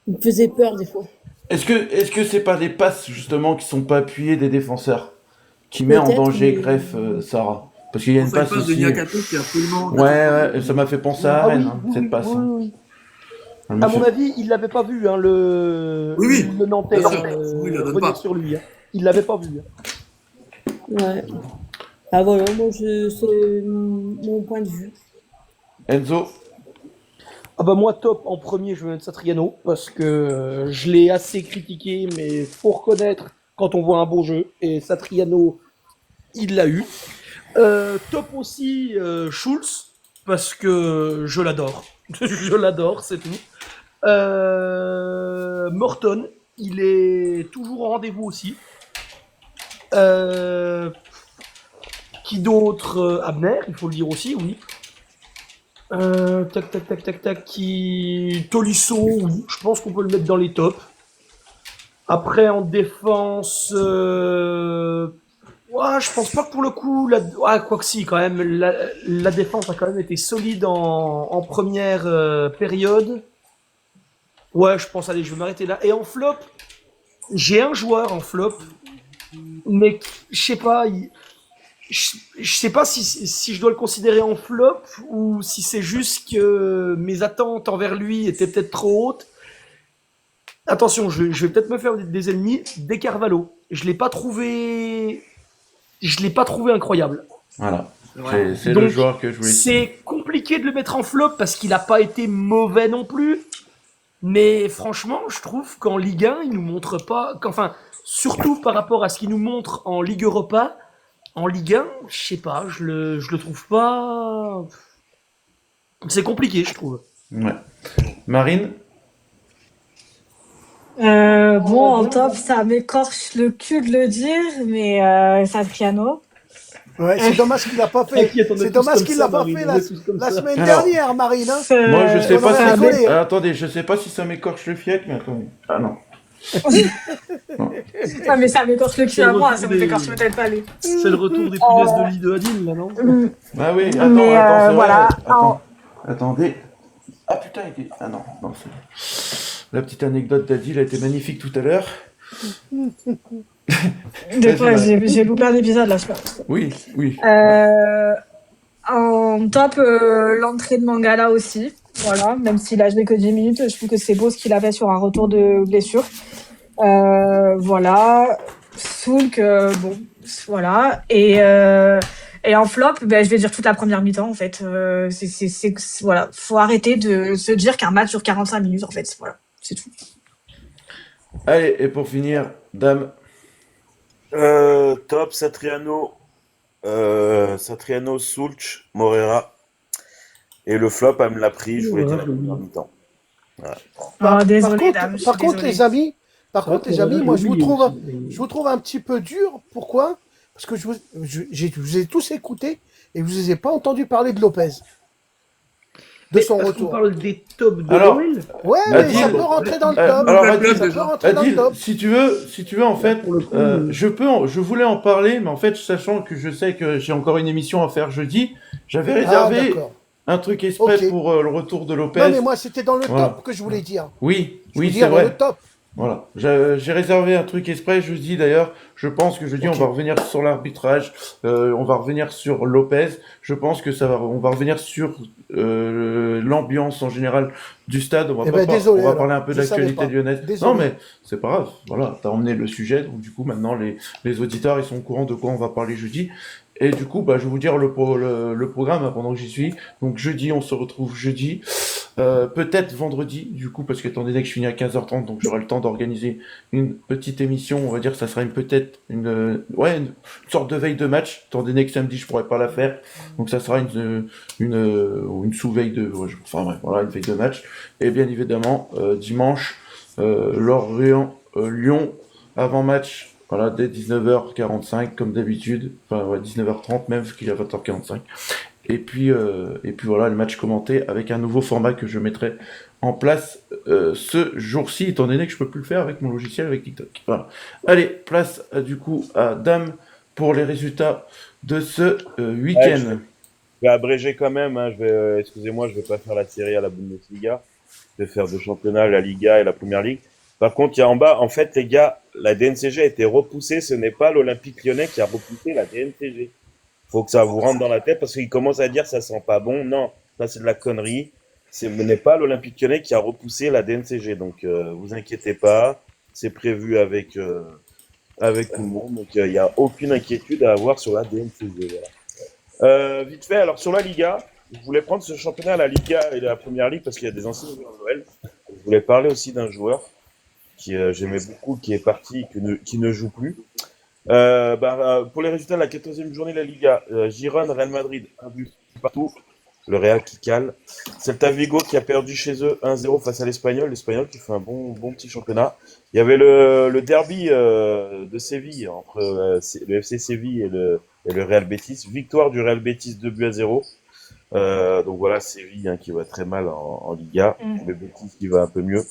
il me faisait peur des fois. Est-ce que c'est pas des passes, justement, qui sont pas appuyées des défenseurs qui met en Peut-être, danger mais- Greff, Sarah? Parce qu'il y a une Enfin, passe une passe de aussi. Niakato qui est absolument. Ouais, ça m'a fait penser à Ah oui, Rennes, hein, oui, cette oui, passe. oui, hein. oui. Elle me À mon fait- avis, il l'avait pas vu, hein, le Oui, le Nantais, bien sûr. hein, Oui, il la donne revenir pas. sur lui. Hein. Il l'avait pas vu. Hein. Ouais. Ah voilà, moi, c'est mon point de vue. Enzo? Ah bah moi top en premier je vais mettre Satriano parce que je l'ai assez critiqué mais faut reconnaître quand on voit un beau jeu et Satriano il l'a eu. Top aussi Schulz parce que je l'adore. Je l'adore, c'est tout. Morton, il est toujours au rendez-vous aussi. Qui d'autre Abner, il faut le dire aussi, oui. Tolisso, oui, je pense qu'on peut le mettre dans les tops. Après, en défense, ouais, je pense pas que pour le coup, quoi que si, quand même, la défense a quand même été solide en première période. Ouais, je pense, allez, je vais m'arrêter là. Et en flop, j'ai un joueur en flop, mais je sais pas, je sais pas si je dois le considérer en flop ou si c'est juste que mes attentes envers lui étaient peut-être trop hautes. Attention, je vais peut-être me faire des ennemis. Des Carvalho, je l'ai pas trouvé incroyable. Voilà. Ouais. C'est le Donc, joueur que je voulais. C'est compliqué de le mettre en flop parce qu'il a pas été mauvais non plus. Mais franchement, je trouve qu'en Ligue 1, il nous montre pas. Enfin, surtout par rapport à ce qu'il nous montre en Ligue Europa, en Ligue 1, je sais pas, je le trouve pas. C'est compliqué, je trouve. Ouais. Marine? Bon, en top, ça m'écorche le cul de le dire, mais Satriano. Ouais, c'est dommage qu'il l'a pas fait. T'inquiète, on est C'est tous dommage comme qu'il ça, l'a pas Marine, fait on est tous comme la ça. semaine Alors, dernière, Marine. Hein. Moi, je sais on pas aurait si. rigolé, hein. Attendez, je sais pas si ça m'écorche le fiac, mais attendez. Ah non. Ah, mais ça m'écorche le cul C'est à le moi, retour ça des- m'écorche peut-être pas lui. C'est le retour des punaises de lit de Adil, là, non Ah oui, attends, Mais, c'est voilà. vrai. Attends. Attendez. Ah putain, il était. Ah non, non, c'est. La petite anecdote d'Adil a été magnifique tout à l'heure. Des fois, Vas-y, j'ai loupé un épisode là, je crois. Oui, oui. En top, l'entrée de Mangala aussi. Voilà, même s'il a joué que 10 minutes, je trouve que c'est beau ce qu'il a fait sur un retour de blessure. Voilà. Soulk, bon, voilà. Et en flop, ben, je vais dire toute la première mi-temps, en fait. Voilà. Faut arrêter de se dire qu'un match dure 45 minutes, en fait. Voilà, c'est tout. Allez, et pour finir, dame. Top, Satriano, Soulch, Morera. Et le flop, elle me l'a pris, je voulais dire la première mi-temps. Voilà. Oh, désolé, Par dame. je suis contre, désolée. les amis, moi, je Oui, vous trouve un petit peu dur. Pourquoi? Parce que je vous ai tous écoutés et vous n'avez pas entendu parler de Lopez. De son Parce qu'on retour. parle des tops de Alors, Noël. Ouais, mais Adil, ça peut rentrer dans le alors, top. Adil, Ça peut rentrer dans le Adil, top. si tu veux, en fait, Pour le coup, je voulais en parler, mais en fait, sachant que je sais que j'ai encore une émission à faire jeudi, j'avais Ah, réservé d'accord. un truc exprès Ok. pour le retour de Lopez. Non, mais moi, c'était dans le Voilà. top que je voulais dire. Oui, Je voulais oui, c'est dire vrai. le top. Voilà, j'ai réservé un truc exprès jeudi d'ailleurs. Je pense que jeudi Ok. on va revenir sur l'arbitrage, on va revenir sur Lopez. Je pense que on va revenir sur l'ambiance en général du stade. Eh ben, désolé, on va alors. parler un peu de Je savais l'actualité pas. lyonnaise. Désolé. Non mais c'est pas grave. Voilà, t'as emmené le sujet, donc du coup maintenant les auditeurs ils sont au courant de quoi on va parler jeudi. Et du coup, bah, je vais vous dire le programme hein, pendant que j'y suis. Donc jeudi, on se retrouve jeudi. Peut-être vendredi, du coup, parce qu'étant donné que je finis à 15h30, donc j'aurai le temps d'organiser une petite émission. On va dire que ça sera peut-être une sorte de veille de match, étant donné que samedi, je pourrais pas la faire. Donc ça sera une sous-veille de, voilà, une veille de match. Et bien évidemment, dimanche, Lyon, avant-match, voilà, dès 19h45, comme d'habitude. Enfin, ouais, 19h30 même, vu qu'il est à 20h45. Et puis voilà, le match commenté avec un nouveau format que je mettrai en place ce jour-ci, étant donné que je peux plus le faire avec mon logiciel, avec TikTok. Voilà. Allez, place du coup à Dame pour les résultats de ce week-end. Je vais abréger quand même, hein. Excusez-moi, je vais pas faire la série à la Bundesliga. Je vais faire deux championnats, la Liga et la Première Ligue. Par contre, il y a en bas, en fait, les gars, la DNCG a été repoussée. Ce n'est pas l'Olympique Lyonnais qui a repoussé la DNCG. Faut que ça vous rentre dans la tête parce qu'ils commencent à dire ça sent pas bon. Non, ça c'est de la connerie. Ce n'est pas l'Olympique Lyonnais qui a repoussé la DNCG. Donc, vous inquiétez pas. C'est prévu avec tout le monde. Donc, il n'y a aucune inquiétude à avoir sur la DNCG. Voilà. Vite fait, alors sur la Liga, je voulais prendre ce championnat à la Liga et la Première Ligue parce qu'il y a des anciens joueurs de Noël. Je voulais parler aussi d'un joueur qui j'aimais beaucoup, qui est parti, qui ne joue plus. Pour les résultats de la 14e journée de la Liga, Girone, Real Madrid, un but partout. Le Real qui cale. Celta Vigo qui a perdu chez eux 1-0 face à l'Espagnol. L'Espagnol qui fait un bon petit championnat. Il y avait le derby de Séville entre le FC Séville et le Real Betis. Victoire du Real Betis 2-0. Donc voilà, Séville qui va très mal en Liga. Le Betis qui va un peu mieux.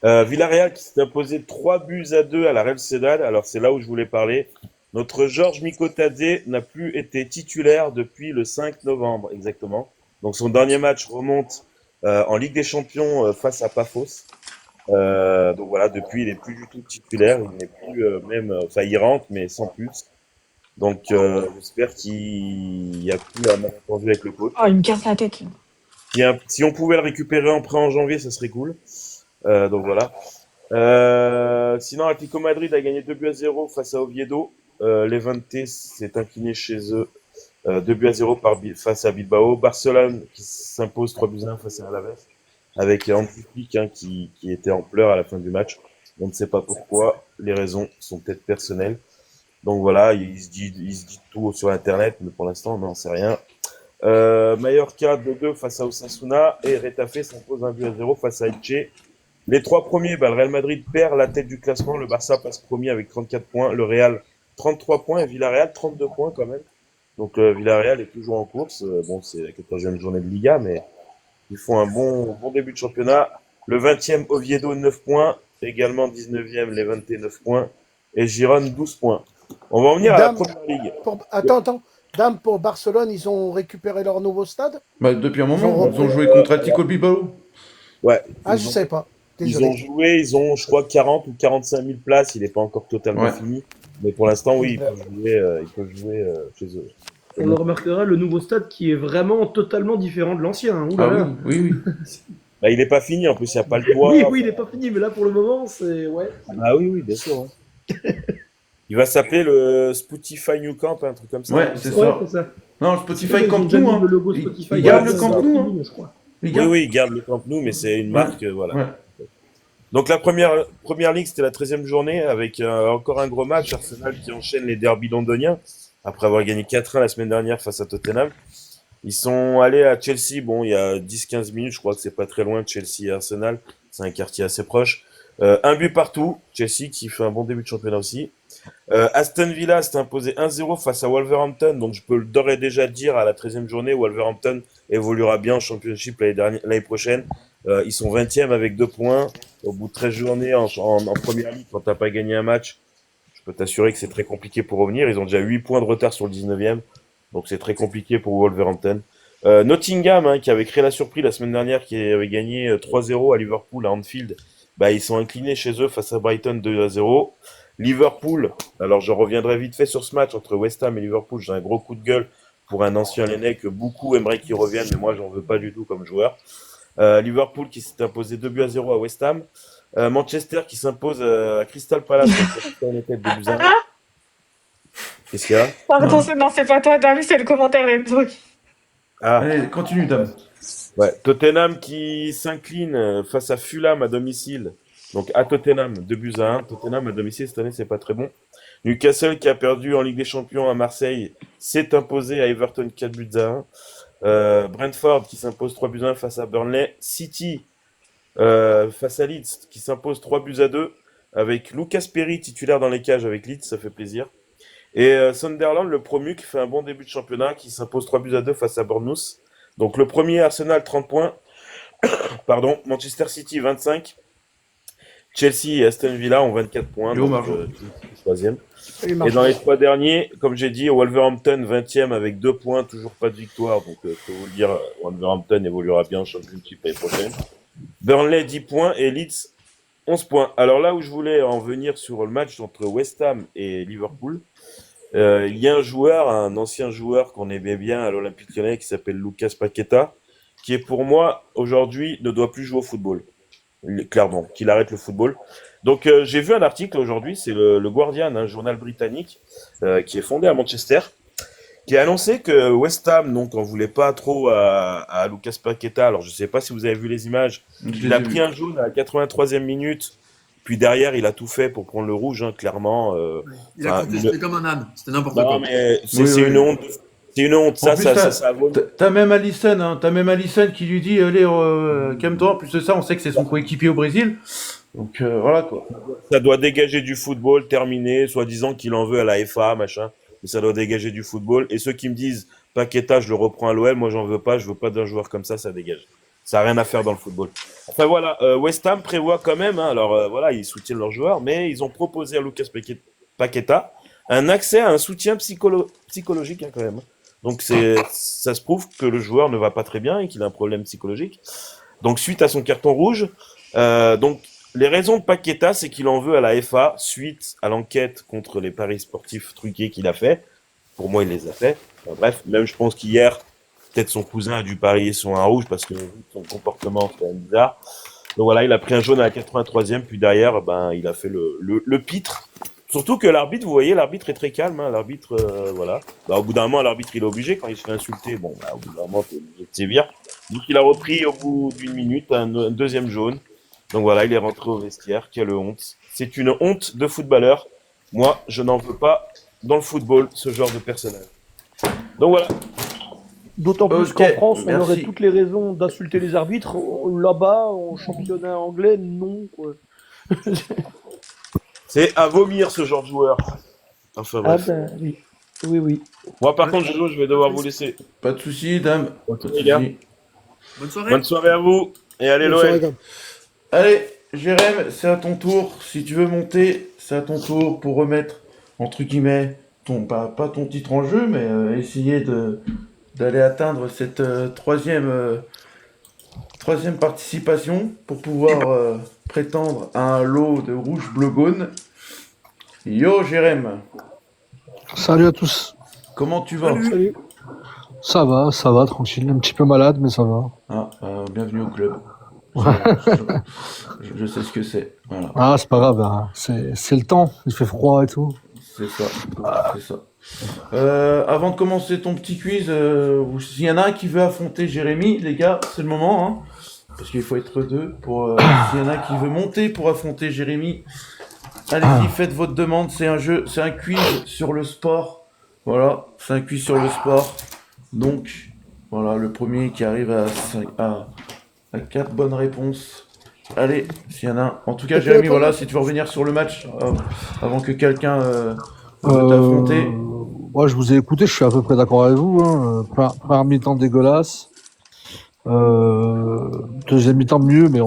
Villarreal qui s'est imposé 3-2 à la Real Sociedad. Alors c'est là où je voulais parler. Notre Georges Mikotadze n'a plus été titulaire depuis le 5 novembre exactement. Donc son dernier match remonte en Ligue des Champions face à Pafos. Donc voilà, depuis il est plus du tout titulaire. Il n'est plus il rentre mais sans plus. Donc j'espère qu'il y a plus un malentendu avec le coach. Oh, il me casse la tête. Si on pouvait le récupérer en prêt en janvier, ça serait cool. Donc voilà. Sinon, Atlético Madrid a gagné 2-0 face à Oviedo. Levante s'est incliné chez eux 2-0 face à Bilbao. Barcelone qui s'impose 3-1 face à Alaves avec Hansi Flick qui était en pleurs à la fin du match. On ne sait pas pourquoi. Les raisons sont peut-être personnelles. Donc voilà, il se dit tout sur Internet, mais pour l'instant, on n'en sait rien. Mallorca 2-2 face à Osasuna et Retafe s'impose 1-0 face à Elche. Les trois premiers, le Real Madrid perd la tête du classement, le Barça passe premier avec 34 points, le Real 33 points et Villarreal 32 points quand même. Donc Villarreal est toujours en course. C'est la 14e journée de Liga, mais ils font un bon début de championnat. Le 20e Oviedo 9 points, également 19e Levante 9 points et Girone 12 points. On va en venir à la Première Ligue. Attends. Dame, pour Barcelone, ils ont récupéré leur nouveau stade? Depuis un moment, ils ont joué contre Atletico Bilbao. Ouais. Je sais pas. Désolé. Ils ont joué, je crois, 40 ou 45 000 places. Il n'est pas encore totalement fini. Mais pour l'instant, oui, ils peuvent jouer chez eux. On le remarquera, le nouveau stade qui est vraiment totalement différent de l'ancien. Oui. Il n'est pas fini, en plus, il n'y a pas le toit. Oui, il n'est pas fini, mais là, pour le moment, c'est... Ouais. Ah oui, bien sûr. Ouais. Il va s'appeler le Spotify New Camp, un truc comme ça. Ouais, c'est ça. Non, le Spotify Camp Nou. Le logo Spotify. Il garde le Camp Nou, je crois. Oui, il garde le Camp Nou, mais c'est une marque, voilà. Ouais. Donc la première ligue, c'était la 13e journée avec encore un gros match, Arsenal qui enchaîne les derbys londoniens après avoir gagné 4-1 la semaine dernière face à Tottenham. Ils sont allés à Chelsea, il y a 10-15 minutes, je crois que c'est pas très loin de Chelsea et Arsenal, c'est un quartier assez proche. Un but partout, Chelsea qui fait un bon début de championnat aussi. Aston Villa s'est imposé 1-0 face à Wolverhampton, donc je peux d'ores et déjà dire à la 13e journée, Wolverhampton évoluera bien en Championship l'année prochaine. Ils sont 20e avec 2 points. Au bout de 13 journées en Première Ligue, quand t'as pas gagné un match, je peux t'assurer que c'est très compliqué pour revenir. Ils ont déjà 8 points de retard sur le 19e, donc c'est très compliqué pour Wolverhampton. Nottingham, hein, qui avait créé la surprise la semaine dernière, qui avait gagné 3-0 à Liverpool à Anfield, bah, ils sont inclinés chez eux face à Brighton 2-0. Liverpool, alors je reviendrai vite fait sur ce match entre West Ham et Liverpool, j'ai un gros coup de gueule pour un ancien Rennais que beaucoup aimeraient qu'il revienne, mais moi j'en veux pas du tout comme joueur. Liverpool qui s'est imposé 2-0 à West Ham. Manchester qui s'impose à Crystal Palace contre les têtes de buts à 1. Qu'est-ce qu'il y a? Pardon, non, c'est pas toi, Dami, c'est le commentaire Enzo. Ah, Allez, continue, Dame. ouais. Tottenham qui s'incline face à Fulham à domicile. Donc à Tottenham, 2-1. Tottenham à domicile cette année, c'est pas très bon. Newcastle qui a perdu en Ligue des Champions à Marseille s'est imposé à Everton 4-1. Brentford qui s'impose 3-1 face à Burnley. City face à Leeds qui s'impose 3-2 avec Lucas Perry titulaire dans les cages avec Leeds, ça fait plaisir. Et Sunderland, le promu, qui fait un bon début de championnat, qui s'impose 3-2 face à Bournemouth. Donc le premier, Arsenal, 30 points. Pardon, Manchester City, 25. Chelsea et Aston Villa ont 24 points. Yo, Donc, Marjo. troisième. Salut, Et Marjo. dans les trois derniers, comme j'ai dit, Wolverhampton, 20e avec 2 points, toujours pas de victoire. Donc, je peux vous le dire, Wolverhampton évoluera bien en Championship l'année prochaine. Burnley, 10 points et Leeds, 11 points. Alors là où je voulais en venir sur le match entre West Ham et Liverpool, il y a un joueur, un ancien joueur qu'on aimait bien à l'Olympique Lyonnais qui s'appelle Lucas Paqueta, qui est pour moi aujourd'hui ne doit plus jouer au football. Clairement, qu'il arrête le football. Donc j'ai vu un article aujourd'hui, c'est le Guardian, un journal britannique qui est fondé à Manchester, qui a annoncé que West Ham donc en voulait pas trop à Lucas Paqueta. Alors je sais pas si vous avez vu les images. Il a pris un jaune à la 83e minute. Puis derrière, il a tout fait pour prendre le rouge, hein, clairement. Il a Enfin, contesté comme un âne. C'était n'importe non, quoi. mais Oui, c'est oui. une honte. C'est une honte. En plus, Ça vaut- t'as même Alisson, hein, t'as même Alisson qui lui dit allez, calme-toi. En plus de ça, on sait que c'est son coéquipier au Brésil. Donc voilà quoi. ça doit dégager du football, terminé, soi-disant qu'il en veut à la FA, machin. Mais ça doit dégager du football. Et ceux qui me disent Paqueta, je le reprends à l'OL, moi j'en veux pas, je veux pas d'un joueur comme ça dégage. Ça n'a rien à faire dans le football. Enfin voilà, West Ham prévoit quand même, hein, alors voilà, ils soutiennent leurs joueurs, mais ils ont proposé à Lucas Paqueta un accès à un soutien psychologique, hein, quand même. Donc ça se prouve que le joueur ne va pas très bien et qu'il a un problème psychologique. Donc suite à son carton rouge, donc les raisons de Paqueta, c'est qu'il en veut à la FA suite à l'enquête contre les paris sportifs truqués qu'il a fait. Pour moi, il les a fait. Enfin, bref, même je pense qu'hier, peut-être son cousin a dû parier sur un rouge parce que son comportement c'est quand même bizarre. Donc voilà, il a pris un jaune à la 83e, puis derrière, ben, il a fait le pitre. Surtout que l'arbitre, vous voyez, l'arbitre est très calme. Hein, l'arbitre, voilà. Bah, au bout d'un moment, l'arbitre, il est obligé quand il se fait insulter. Bon, bah, au bout d'un moment, il est obligé de sévir. Donc il a repris au bout d'une minute un deuxième jaune. Donc voilà, il est rentré au vestiaire. Quelle honte. C'est une honte de footballeur. Moi, je n'en veux pas dans le football, ce genre de personnage. Donc voilà. D'autant plus Ok, qu'en France, on merci. aurait toutes les raisons d'insulter les arbitres. Là-bas, en championnat anglais, non. Quoi. C'est à vomir ce genre de joueur. Enfin Ah bref. ben oui. Oui, oui. Moi par contre, je vais devoir vous laisser. Pas de soucis, Dame. Pas de les gars. soucis. Bonne soirée. Bonne soirée à vous et allez Bonne soirée, l'OL. Dame. Allez, Jérém, c'est à ton tour. Si tu veux monter, c'est à ton tour pour remettre, entre guillemets, pas ton titre en jeu, mais essayer d'aller atteindre cette troisième participation pour pouvoir prétendre à un lot de rouge bleu gaune. Yo, Jérém, Salut à tous. comment tu vas? Salut. Ça va, tranquille. Un petit peu malade, mais ça va. Ah, bienvenue au club. Je sais ce que c'est. Voilà. Ah, c'est pas grave, hein. C'est le temps. Il fait froid et tout. C'est ça, c'est ça. Avant de commencer ton petit quiz, s'il y en a un qui veut affronter Jérémy, les gars, c'est le moment, hein, parce qu'il faut être deux. S'il y en a un qui veut monter pour affronter Jérémy, allez-y, faites votre demande. C'est un quiz sur le sport. Voilà, c'est un quiz sur le sport. Donc, voilà, le premier qui arrive à 4 bonnes réponses. Allez, s'il y en a un. En tout cas, Jérémy, voilà, si tu veux revenir sur le match avant que quelqu'un veut t'affronter. Moi, je vous ai écouté, je suis à peu près d'accord avec vous. Hein. Première mi-temps dégueulasse. Deuxième mi-temps mieux, mais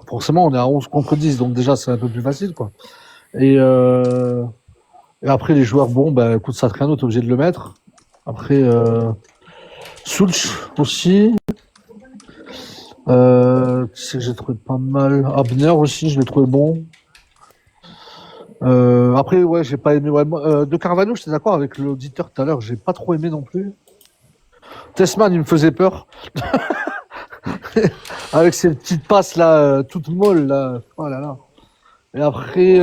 forcément, on est à 11 contre 10, donc déjà, c'est un peu plus facile, quoi. Et après, les joueurs, bon, bah, écoute, Satriano, t'es obligé de le mettre. Après, Sulch aussi. Qui c'est que j'ai trouvé pas mal. Abner aussi, je l'ai trouvé bon. Après, ouais, j'ai pas aimé. Ouais, de Carvalho, j'étais d'accord avec l'auditeur tout à l'heure, j'ai pas trop aimé non plus. Tessman, il me faisait peur. Avec ses petites passes là, toutes molles là. Oh là là. Et après,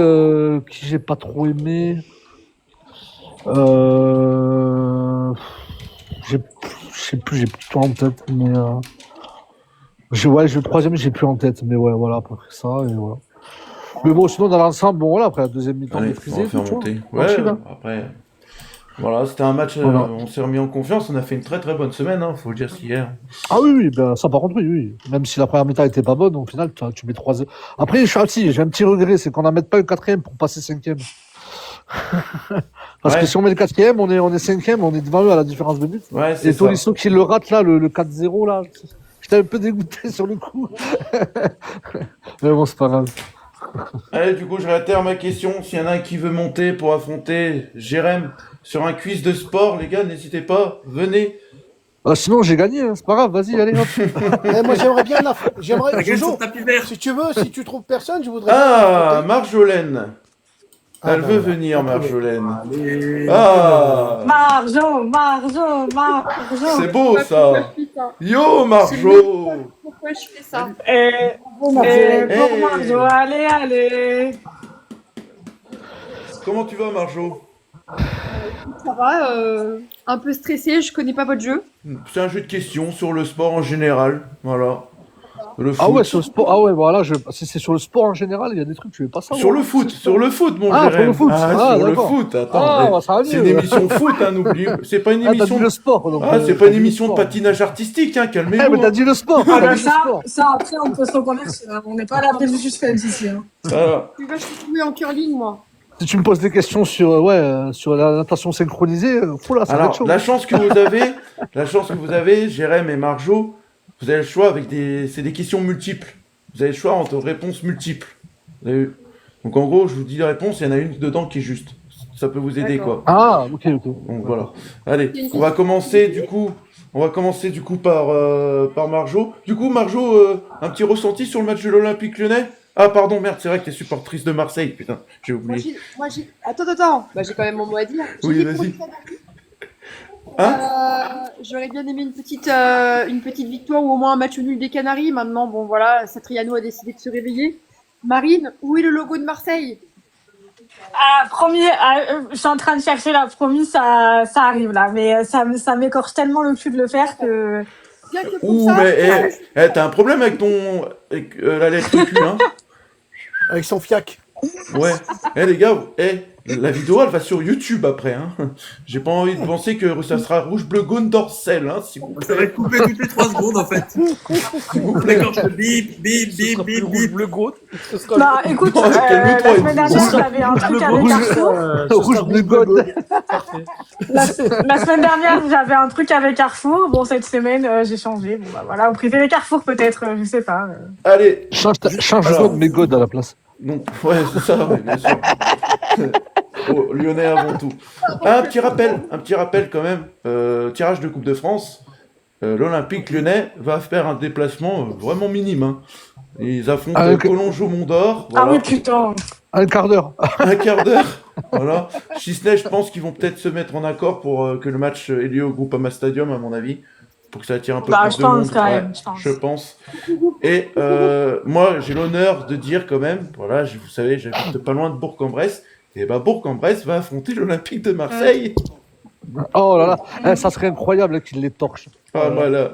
qui j'ai pas trop aimé. Je sais plus, j'ai plus tout en tête, mais le troisième, j'ai plus en tête, mais ouais, voilà, après ça, et voilà. Mais bon, sinon, dans l'ensemble, bon, voilà, après la deuxième mi-temps Allez, on maîtrisée, va faire tu vois, monter. Ouais, tranquille, hein. après, voilà, c'était un match, Voilà. on s'est remis en confiance, on a fait une très très bonne semaine, hein, faut le dire hier. Ah oui, oui, ben, ça par contre, oui, oui. Même si la première mi-temps était pas bonne, au final, tu mets 3. Après, j'ai un petit regret, c'est qu'on n'en mette pas le quatrième pour passer cinquième. Parce Ouais. que si on met le quatrième, on est cinquième, on est devant eux à la différence de but. Ouais, c'est Et ça. Tolisso qui le rate là, le 4-0 là, j'étais un peu dégoûté sur le coup. Mais bon, c'est pas grave. Allez, du coup, je réitère ma question. S'il y en a un qui veut monter pour affronter Jérém sur un quiz de sport, les gars, n'hésitez pas, venez. Sinon, j'ai gagné, hein, c'est pas grave, vas-y, allez, hop. Moi, j'aimerais bien j'aimerais, T'as gagné Jojo, sur tapis vert. si tu veux, si tu trouves personne, je voudrais bien Ah, affronter. Marjolaine. Ah, Elle bah, veut voilà. venir, Appelez. Marjolaine. Allez. Ah, Marjo. c'est beau ça. Putain, Yo, Marjo. pourquoi je fais ça? Pour Hey. Marjo, allez. Comment tu vas, Marjo? Ça va, un peu stressée, je connais pas votre jeu. C'est un jeu de questions sur le sport en général. Voilà. Le foot. Ah ouais, sur le sport, ah ouais, voilà, si c'est sur le sport en général, il y a des trucs que tu veux pas savoir. Sur le foot, mon Ah, sur Jérém. le foot. Ah, Ah, sur le d'accord. foot, attends. Ah, bah, ça va c'est mieux. une émission foot, hein, n'oublie. C'est pas une Ah, t'as émission. dit le sport, donc. Ah, c'est pas une t'as dit le émission de sport. patinage artistique, hein, Eh, calmez-vous. mais t'as dit le sport, Ah t'as bah dit le sport. ça, après, on peut se reconnaître. On n'est pas à l'abri du suspense ici. Hein. Voilà. Je suis vachement tombée en curling, moi. Si tu me poses des questions sur la natation synchronisée, faut là, ça va être Alors, chaud. la chance que vous avez, Jérém et Marjo, vous avez le choix c'est des questions multiples. Vous avez le choix entre réponses multiples. Vous avez vu. Donc en gros, je vous dis la réponse, il y en a une dedans qui est juste. Ça peut vous aider, D'accord. quoi. Ah, ok. Donc voilà. Allez, on va commencer du coup par Marjo. Du coup, Marjo, un petit ressenti sur le match de l'Olympique Lyonnais? Ah pardon, merde, c'est vrai que t'es supportrice de Marseille, putain, j'ai oublié. Attends. Bah, j'ai quand même mon mot à dire. J'ai Oui, dit vas-y. pour le Canaries. Hein J'aurais bien aimé une petite victoire ou au moins un match nul des Canaries. Maintenant, bon voilà, Satriano a décidé de se réveiller. Marine, où est le logo de Marseille? Je suis en train de chercher la promis, ça arrive là. Mais ça m'écorche tellement le cul de le faire que. Bien que pour Ouh, ça, mais t'as un problème avec la lettre Q, hein? Avec son fiac. Ouais. Les gars, la vidéo elle va sur YouTube après, hein. J'ai pas envie de penser que ça sera rouge bleu jaune dorsel, hein, s'il vous Ça va plaît. être coupé toutes les 3 secondes en fait. D'accord, je bip, bip, bip, bip. Le gros. Ce sera Bah écoute, Oh, calme-toi, la semaine dernière, Rouge- j'avais un truc avec Carrefour. Rouge bleu god. Parfait. La semaine dernière, j'avais un truc avec Carrefour. Bon, cette semaine, j'ai changé. Bon, bah voilà, vous préférez Carrefour peut-être, je sais pas. Allez, Change Alors. le code, mais god à la place. donc, ouais, c'est ça, ouais, bien sûr. Oh, Lyonnais avant tout. Un petit rappel quand même. Tirage de Coupe de France. L'Olympique Lyonnais va faire un déplacement vraiment minime, hein. Ils affrontent Ah, ok. Collonges au Mont d'Or. Ah Voilà. oui, putain. Un quart d'heure. Un quart d'heure. Voilà. Si ce n'est, je pense qu'ils vont peut-être se mettre en accord pour que le match ait lieu au Groupama Stadium, à mon avis. Pour que ça attire un peu Bah, plus je de pense monde. quand Ouais, même, je pense. je pense. Et moi, j'ai l'honneur de dire quand même, voilà, vous savez, j'habite pas loin de Bourg-en-Bresse. Et bah, Bourg-en-Bresse va affronter l'Olympique de Marseille. Oh là là, ça serait incroyable qu'il les torche. Ah, voilà.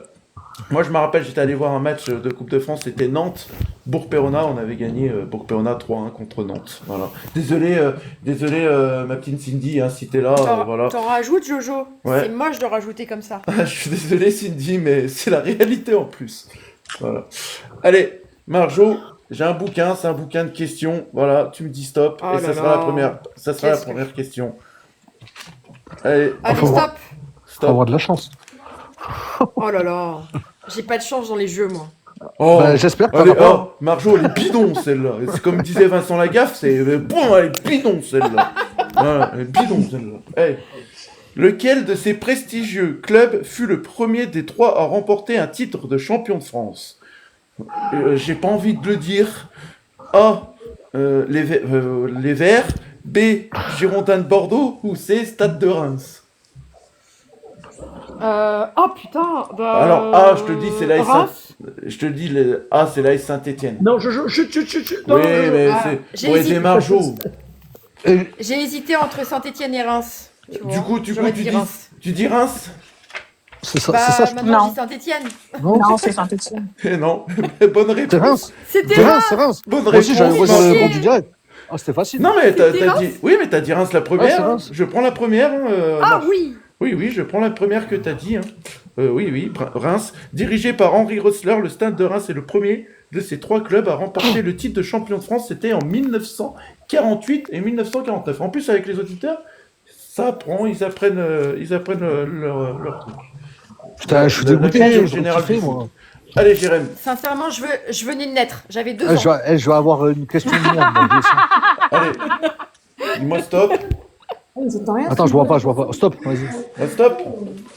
Moi, je me rappelle, j'étais allé voir un match de Coupe de France, c'était Nantes, Bourg-Péronat, on avait gagné Bourg-Péronat 3-1 contre Nantes. Voilà. Désolé, ma petite Cindy, hein, si t'es là, voilà. T'en rajoutes, Jojo. Ouais. C'est moche de rajouter comme ça. Je suis désolé, Cindy, mais c'est la réalité en plus. Voilà. Allez, Marjo, j'ai un bouquin, c'est un bouquin de questions. Voilà, tu me dis stop, Oh et ça là sera la là. première, Qu'est-ce que- première question. Allez, Allez, Faut stop. Faut stop. avoir de la chance. Oh là là. J'ai pas de chance dans les jeux, moi. Oh, Bah, j'espère que allez, t'en as pas. oh, Marjo, elle est bidon celle-là. Et c'est comme disait Vincent Lagaffe, c'est bon, elle est bidon celle-là. Voilà, elle est bidon celle-là. Hey. Lequel de ces prestigieux clubs fut le premier des 3 à remporter un titre de champion de France? J'ai pas envie de le dire. A. Les Verts. B. Girondins de Bordeaux. Ou C. Stade de Reims. Oh putain. Bah, Alors A, je te dis, c'est l'AS Reims. Je te dis, A, c'est l'AS Saint-Étienne. Non, chut. Non, Oui, mais Ah, c'est j'ai pour aider hésité. Marjo. J'ai hésité entre Saint-Etienne et Reims. Tu vois. Du coup, J'aurais dit Reims. tu dis Reims? C'est ça, Bah, c'est ça, je maintenant, Non. je dis Saint-Etienne. Non, Non, c'est Saint-Etienne. Eh non, bonne c'est réponse. Reims. C'était C'est Reims. Reims, c'est Reims. Bonne Moi aussi, j'avais réponse. moi, Chier. répondu direct. Ah, c'était facile. Non, mais C'était t'as Reims. dit... Oui, mais t'as dit Reims la Ah, première. c'est hein. Reims. Je prends la première. Ah Marche. oui. Oui, je prends la première que t'as dit. Hein. Oui, Reims. Dirigé par Henri Rösler, le Stade de Reims est le premier de ces 3 clubs à remporter le titre de champion de France. C'était en 1948 et 1949. En plus, avec les auditeurs, ça apprend, ils apprennent leur truc. Putain, je suis La dégoûté. culture J'ai générale kiffé, du foot. moi. Allez, Jérém. Sincèrement, je venais de naître. J'avais 2 Eh, ans. je vais avoir une question de merde. moi, je le sens. Allez. Dis-moi stop. J'entends rien. Attends, je vois pas. Stop, vas-y. Stop.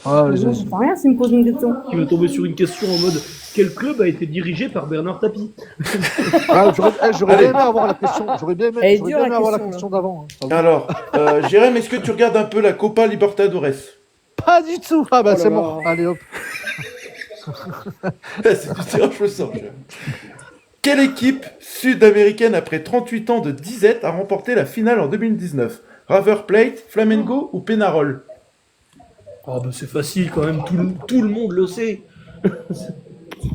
Ah, vas-y. J'entends rien s'il me pose une question. Tu vas tomber sur une question en mode quel club a été dirigé par Bernard Tapie? Ah, j'aurais Allez. bien aimé avoir la question. J'aurais bien Elle est aimé dure, la avoir la question, question d'avant. hein. Alors, Jérém, est-ce que tu regardes un peu la Copa Libertadores? Pas du tout. Ah, bah, Oh là c'est là. mort. Allez, hop. C'est du tirage au sort, Jérém. Quelle équipe sud-américaine, après 38 ans de disette, a remporté la finale en 2019? River Plate, Flamengo ou Penarol? Oh bah c'est facile quand même, tout le monde le sait.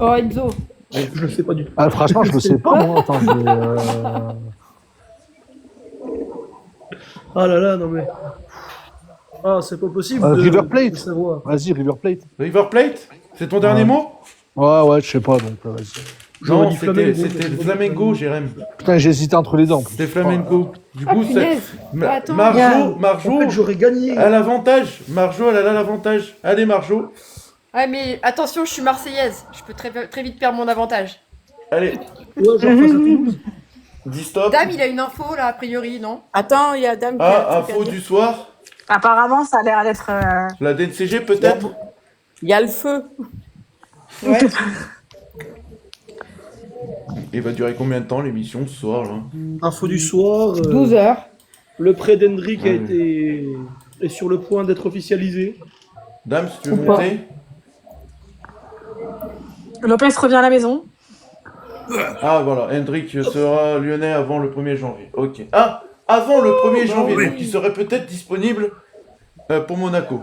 Oh Enzo. Je le sais pas du tout. Ah, franchement, je le sais pas, moi. Attends, Ah là là, non mais... Ah, c'est pas possible de River Plate. de savoir. Vas-y, River Plate. River Plate? C'est ton dernier mot? Ouais, je sais pas, donc vas-y. J'aurais Non, dit c'était Flamengo, le mais- Flamengo, Jérém. Putain, j'ai hésité entre les dents. C'était Flamengo. Du Ah coup, c'est... punaise. Attends. Marjo En fait, j'aurais gagné. a l'avantage. Marjo, elle a l'avantage. Allez, Marjo. Ouais, mais attention, je suis marseillaise. Je peux très vite perdre mon avantage. Allez, Ouais, genre face à Toulouse. dis stop. Dame, il a une info là, a priori, non? Attends, il y a Dame qui a un Ah, truc à info dire. du soir. Apparemment, ça a l'air d'être. La DNCG, peut-être? Il y a le feu. Ouais. Il va durer combien de temps l'émission ce soir, là? Info du soir. 12 heures. Le prêt d'Hendrick Ouais. est sur le point d'être officialisé. Dame, si tu veux Ou pas. monter. Lopez revient à la maison. Ah, voilà. Hendrik sera lyonnais avant le 1er janvier. Ok. Ah, avant le 1er janvier. oui. Donc, il serait peut-être disponible pour Monaco.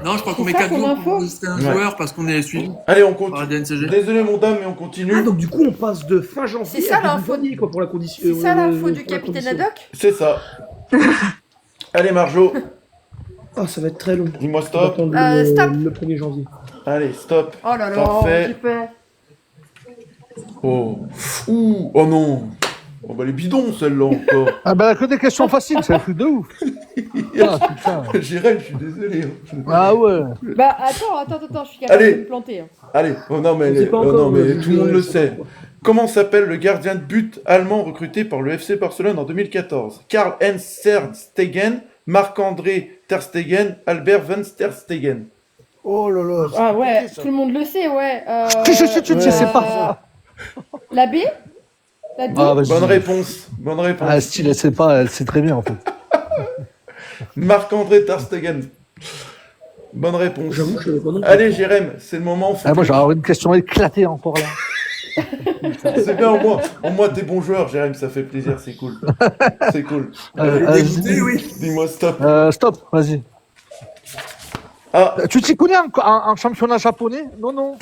Non, je crois qu'on C'est met ça 4 ton jours info pour lister un Ouais. joueur parce qu'on est suivi Allez, on par la continue. DNCG. Désolé, mon dame, mais on continue. Ah, donc du coup, on passe de fin janvier C'est ça, à début l'info. janvier, quoi, pour la condition. C'est ça l'info du pour la capitaine condition. Haddock? C'est ça. Allez, Marjo, Ah, ça va être très long. dis-moi On va stop. attendre Stop. le 1er janvier. Allez, stop. Oh là là, Parfait. j'ai peur. Oh. Ouh, oh non. Oh bah les bidons, celle-là encore. Ah, bah, que des questions faciles, c'est un truc de ouf. Ah, putain. Jérém, je suis désolé. Hein. Ah, ouais. Bah attends, je suis capable Allez. de me planter. Hein. Allez, oh non mais, On sait pas oh encore, non, mais on tout le monde le sait sait. pas. Comment s'appelle le gardien de but allemand recruté par le FC Barcelone en 2014? Karl-Heinz ter Stegen, Marc-André ter Stegen, Albert van ter Stegen. Oh là là. c'est Ah ouais, compliqué, ça. tout le monde le sait, ouais. Je sais pas. La B? La D? Ah, vas-y. Bonne réponse, bonne réponse. Ah, style, elle sait pas, elle sait très bien, en fait. Marc-André ter Stegen. Bonne réponse. J'avoue, je savais pas non plus. Allez Jérém, c'est le moment. faut Ah, moi, que- j'ai avoir une question éclatée encore là. C'est bien au moins t'es bon joueur Jérém, ça fait plaisir, c'est cool. C'est cool. Dégoûté, oui. Dis-moi stop. Stop, vas-y. Ah, Tu t'y connais en championnat japonais? Non, non.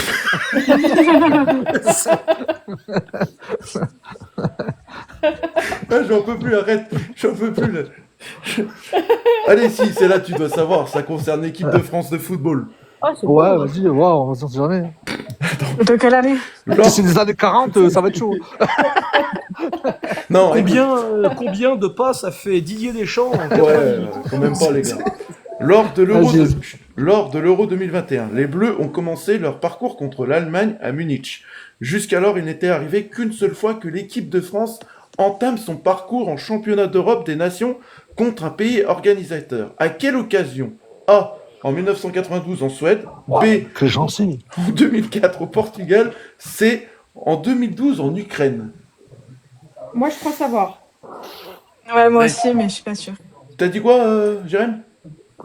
j'en peux plus, arrête. J'en peux plus. Là. Allez, si, c'est là, tu dois savoir. Ça concerne l'équipe de France de football. Oh, c'est Ouais, pas vas-y, on va s'en jamais. De quelle année? Lors- Si c'est des années 40, ça va être chaud. Non, écoute. Combien de pas ça fait Didier Deschamps en 90 Ouais, minutes quand même pas, les gars. Lors de l'Euro Vas-y. lors de l'Euro 2021, les Bleus ont commencé leur parcours contre l'Allemagne à Munich. Jusqu'alors, il n'était arrivé qu'une seule fois que l'équipe de France entame son parcours en championnat d'Europe des nations contre un pays organisateur? À quelle occasion? A. En 1992 en Suède. B. Que j'en sais. En 2004 au Portugal. C. En 2012 en Ukraine. Moi, je crois savoir. Ouais, moi Ouais. aussi, mais je suis pas sûre. T'as dit quoi, Jérém?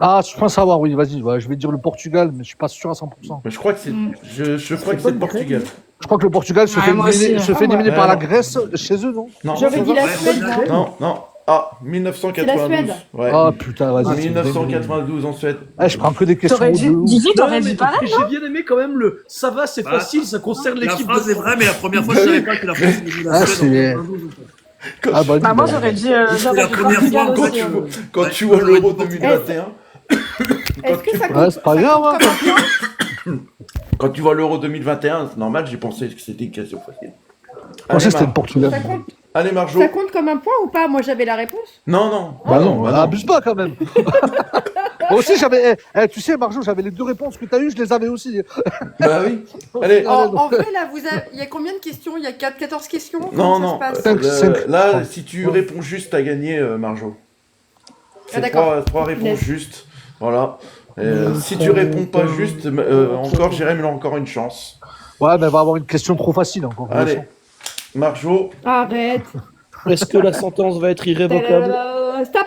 Ah, je pense savoir, oui, vas-y. Ouais, je vais dire le Portugal, mais je suis pas sûr à 100%. Je crois que c'est, Mm. je crois que c'est le Portugal. Je crois que le Portugal se Ouais, fait moi éliminer, aussi. se fait éliminer Ouais, par la non. Grèce chez eux, non? Non, J'aurais dit la Suède, non non. Ah, 1992. C'est la Suède. Ouais. Ah putain, vas-y. c'est une dinguerie. 1992 en Suède. Eh, je prends que des questions T'aurais dit, de ouf. Guigui, t'aurais Non, dit mais pareil. j'ai bien aimé quand même le ça va, c'est Ah. facile, ça concerne La l'équipe phrase de est vraie, mais la première fois, je savais pas que la France était Ah, la c'est- Suède en 92, en fait. Ah, bah, Bah, moi, bah, j'aurais dit, C'est la première Portugal fois aussi. Quand Ouais, tu vois j'aurais l'Euro dit 2021, Est-ce que ça compte, Ouais, c'est pas ça grave, compte hein. comme un point quand tu vois l'Euro 2021, c'est normal, j'ai pensé que c'était une question facile. Je pensais que c'était le Mar- Portugal. ça compte, Allez, Marjo. ça compte comme un point ou pas? Moi, j'avais la réponse. Non, non. Bah non, bah non. abuse pas quand même. Moi aussi, j'avais. Tu sais, Marjo, j'avais les deux réponses que t'as eues, je les avais aussi. Bah oui. Allez. En vrai, là, il y a combien de questions? Il y a 14 questions? Non, Comment non. ça se passe Cinq, cinq. Là, si tu réponds juste, t'as gagné, Marjo. C'est Ah, d'accord. trois réponses Laisse. justes. Voilà. Si tu réponds pas juste, encore, Jérém, il a encore une chance. Ouais, mais elle va avoir une question trop facile encore. Allez. Marjo. Arrête. Est-ce que la sentence va être irrévocable? Stop.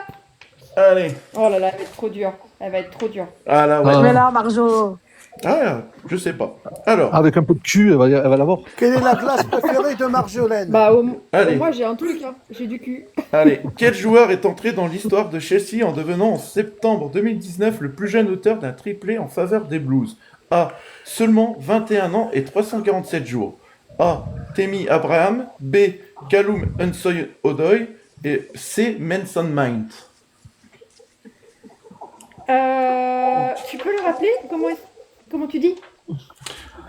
Allez. Oh là là, elle va être trop dure. Elle va être trop dure. Ah là, ouais. Ah. Mais là, Marjo. Ah, je sais pas. Alors. Avec un peu de cul, elle va l'avoir. Quelle est la glace préférée de Marjolaine? Bah, Allez. moi, j'ai un truc, hein. J'ai du cul. Allez, quel joueur est entré dans l'histoire de Chelsea en devenant en septembre 2019 le plus jeune auteur d'un triplé en faveur des Blues? A. Seulement 21 ans et 347 jours. A. Temi Abraham. B. Callum Hudson-Odoi. Et C. Mason Mount. Tu peux le rappeler? Comment tu dis?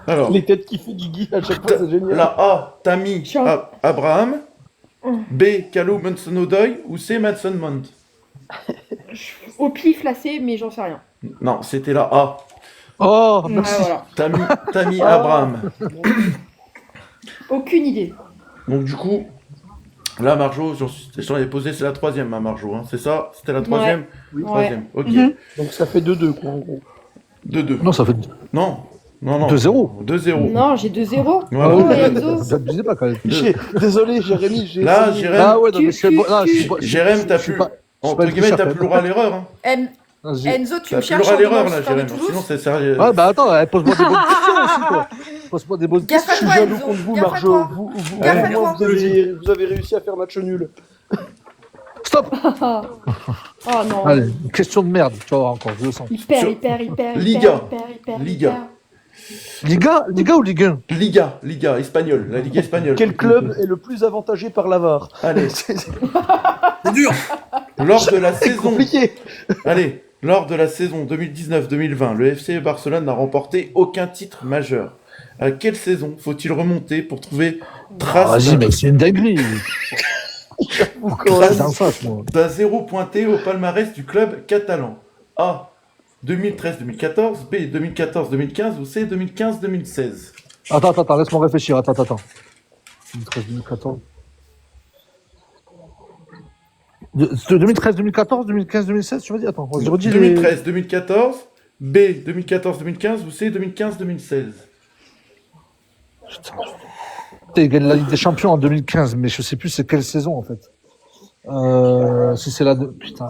Alors, Les têtes qui fait Guigui à chaque fois, c'est génial. la A. Tammy Chiant. Abraham. B. Callum Hudson-Odoi. Ou C. Mason Mount. Au pif, là, c'est, mais j'en sais rien. Non, c'était la A. Oh, Ah, merci. voilà. Tammy Abraham. Aucune idée. Donc du coup, là Marjo, j'en ai posé, c'est la troisième, hein, Marjo, hein, c'est ça? C'était la troisième? Oui. Troisième, ok. Mhm. Donc ça fait 2-2 quoi en gros. 2-2. Non, ça fait Non, non. 2-0. 2-0. Non, j'ai 2-0. Ouais, Ah Oh, ouais. Enzo. Vous abusez pas quand même. Désolé Jérémy, j'ai Là, essayé. Jérém, Ah ouais, non, mais Tu- c'est bon. Là, tu- je suis pas- Jérém, je t'as suis plus, pas- je suis pas entre guillemets, tricheur, t'as quand plus le même. droit à l'erreur, hein. Vas-y. Enzo, tu T'as me plus le cherches droit à en l'erreur, venant là, au Super de Jérém, sinon Toulouse. c'est sérieux. Ouais, bah attends, pose-moi des bonnes questions aussi, quoi. Pose-moi des bonnes Gaffe questions. à Je suis toi, jaloux Enzo. contre vous Gaffe à Marjo. toi. Vous, Gaffe à au moins, toi. vous avez réussi à faire match nul. Stop. Oh non. Allez, une question de merde, tu vas voir encore, je le sens. Hyper. Liga. Hyper. Liga. Liga ou Ligue 1? Liga espagnole, la Ligue espagnole. Quel club est le plus avantagé par la VAR? Allez, C'est dur. lors de la C'est saison, compliqué. allez, lors de la saison 2019-2020, le FC Barcelone n'a remporté aucun titre majeur. À quelle saison faut-il remonter pour trouver trace Ah, vas-y, mec, c'est une dinguerie. Trace C'est en face, moi. d'un zéro pointé au palmarès du club catalan? A. 2013-2014, B. 2014-2015 ou C. 2015-2016. Attends, laisse-moi réfléchir. Attends. 2013, 2014. 2013, 2014, 2015, 2016, tu m'as dit? Attends, je redis 2013-2014, B. 2014-2015 ou C. 2015-2016. Putain. Il gagne la Ligue des Champions en 2015, mais je sais plus c'est quelle saison en fait. Si c'est la... Putain.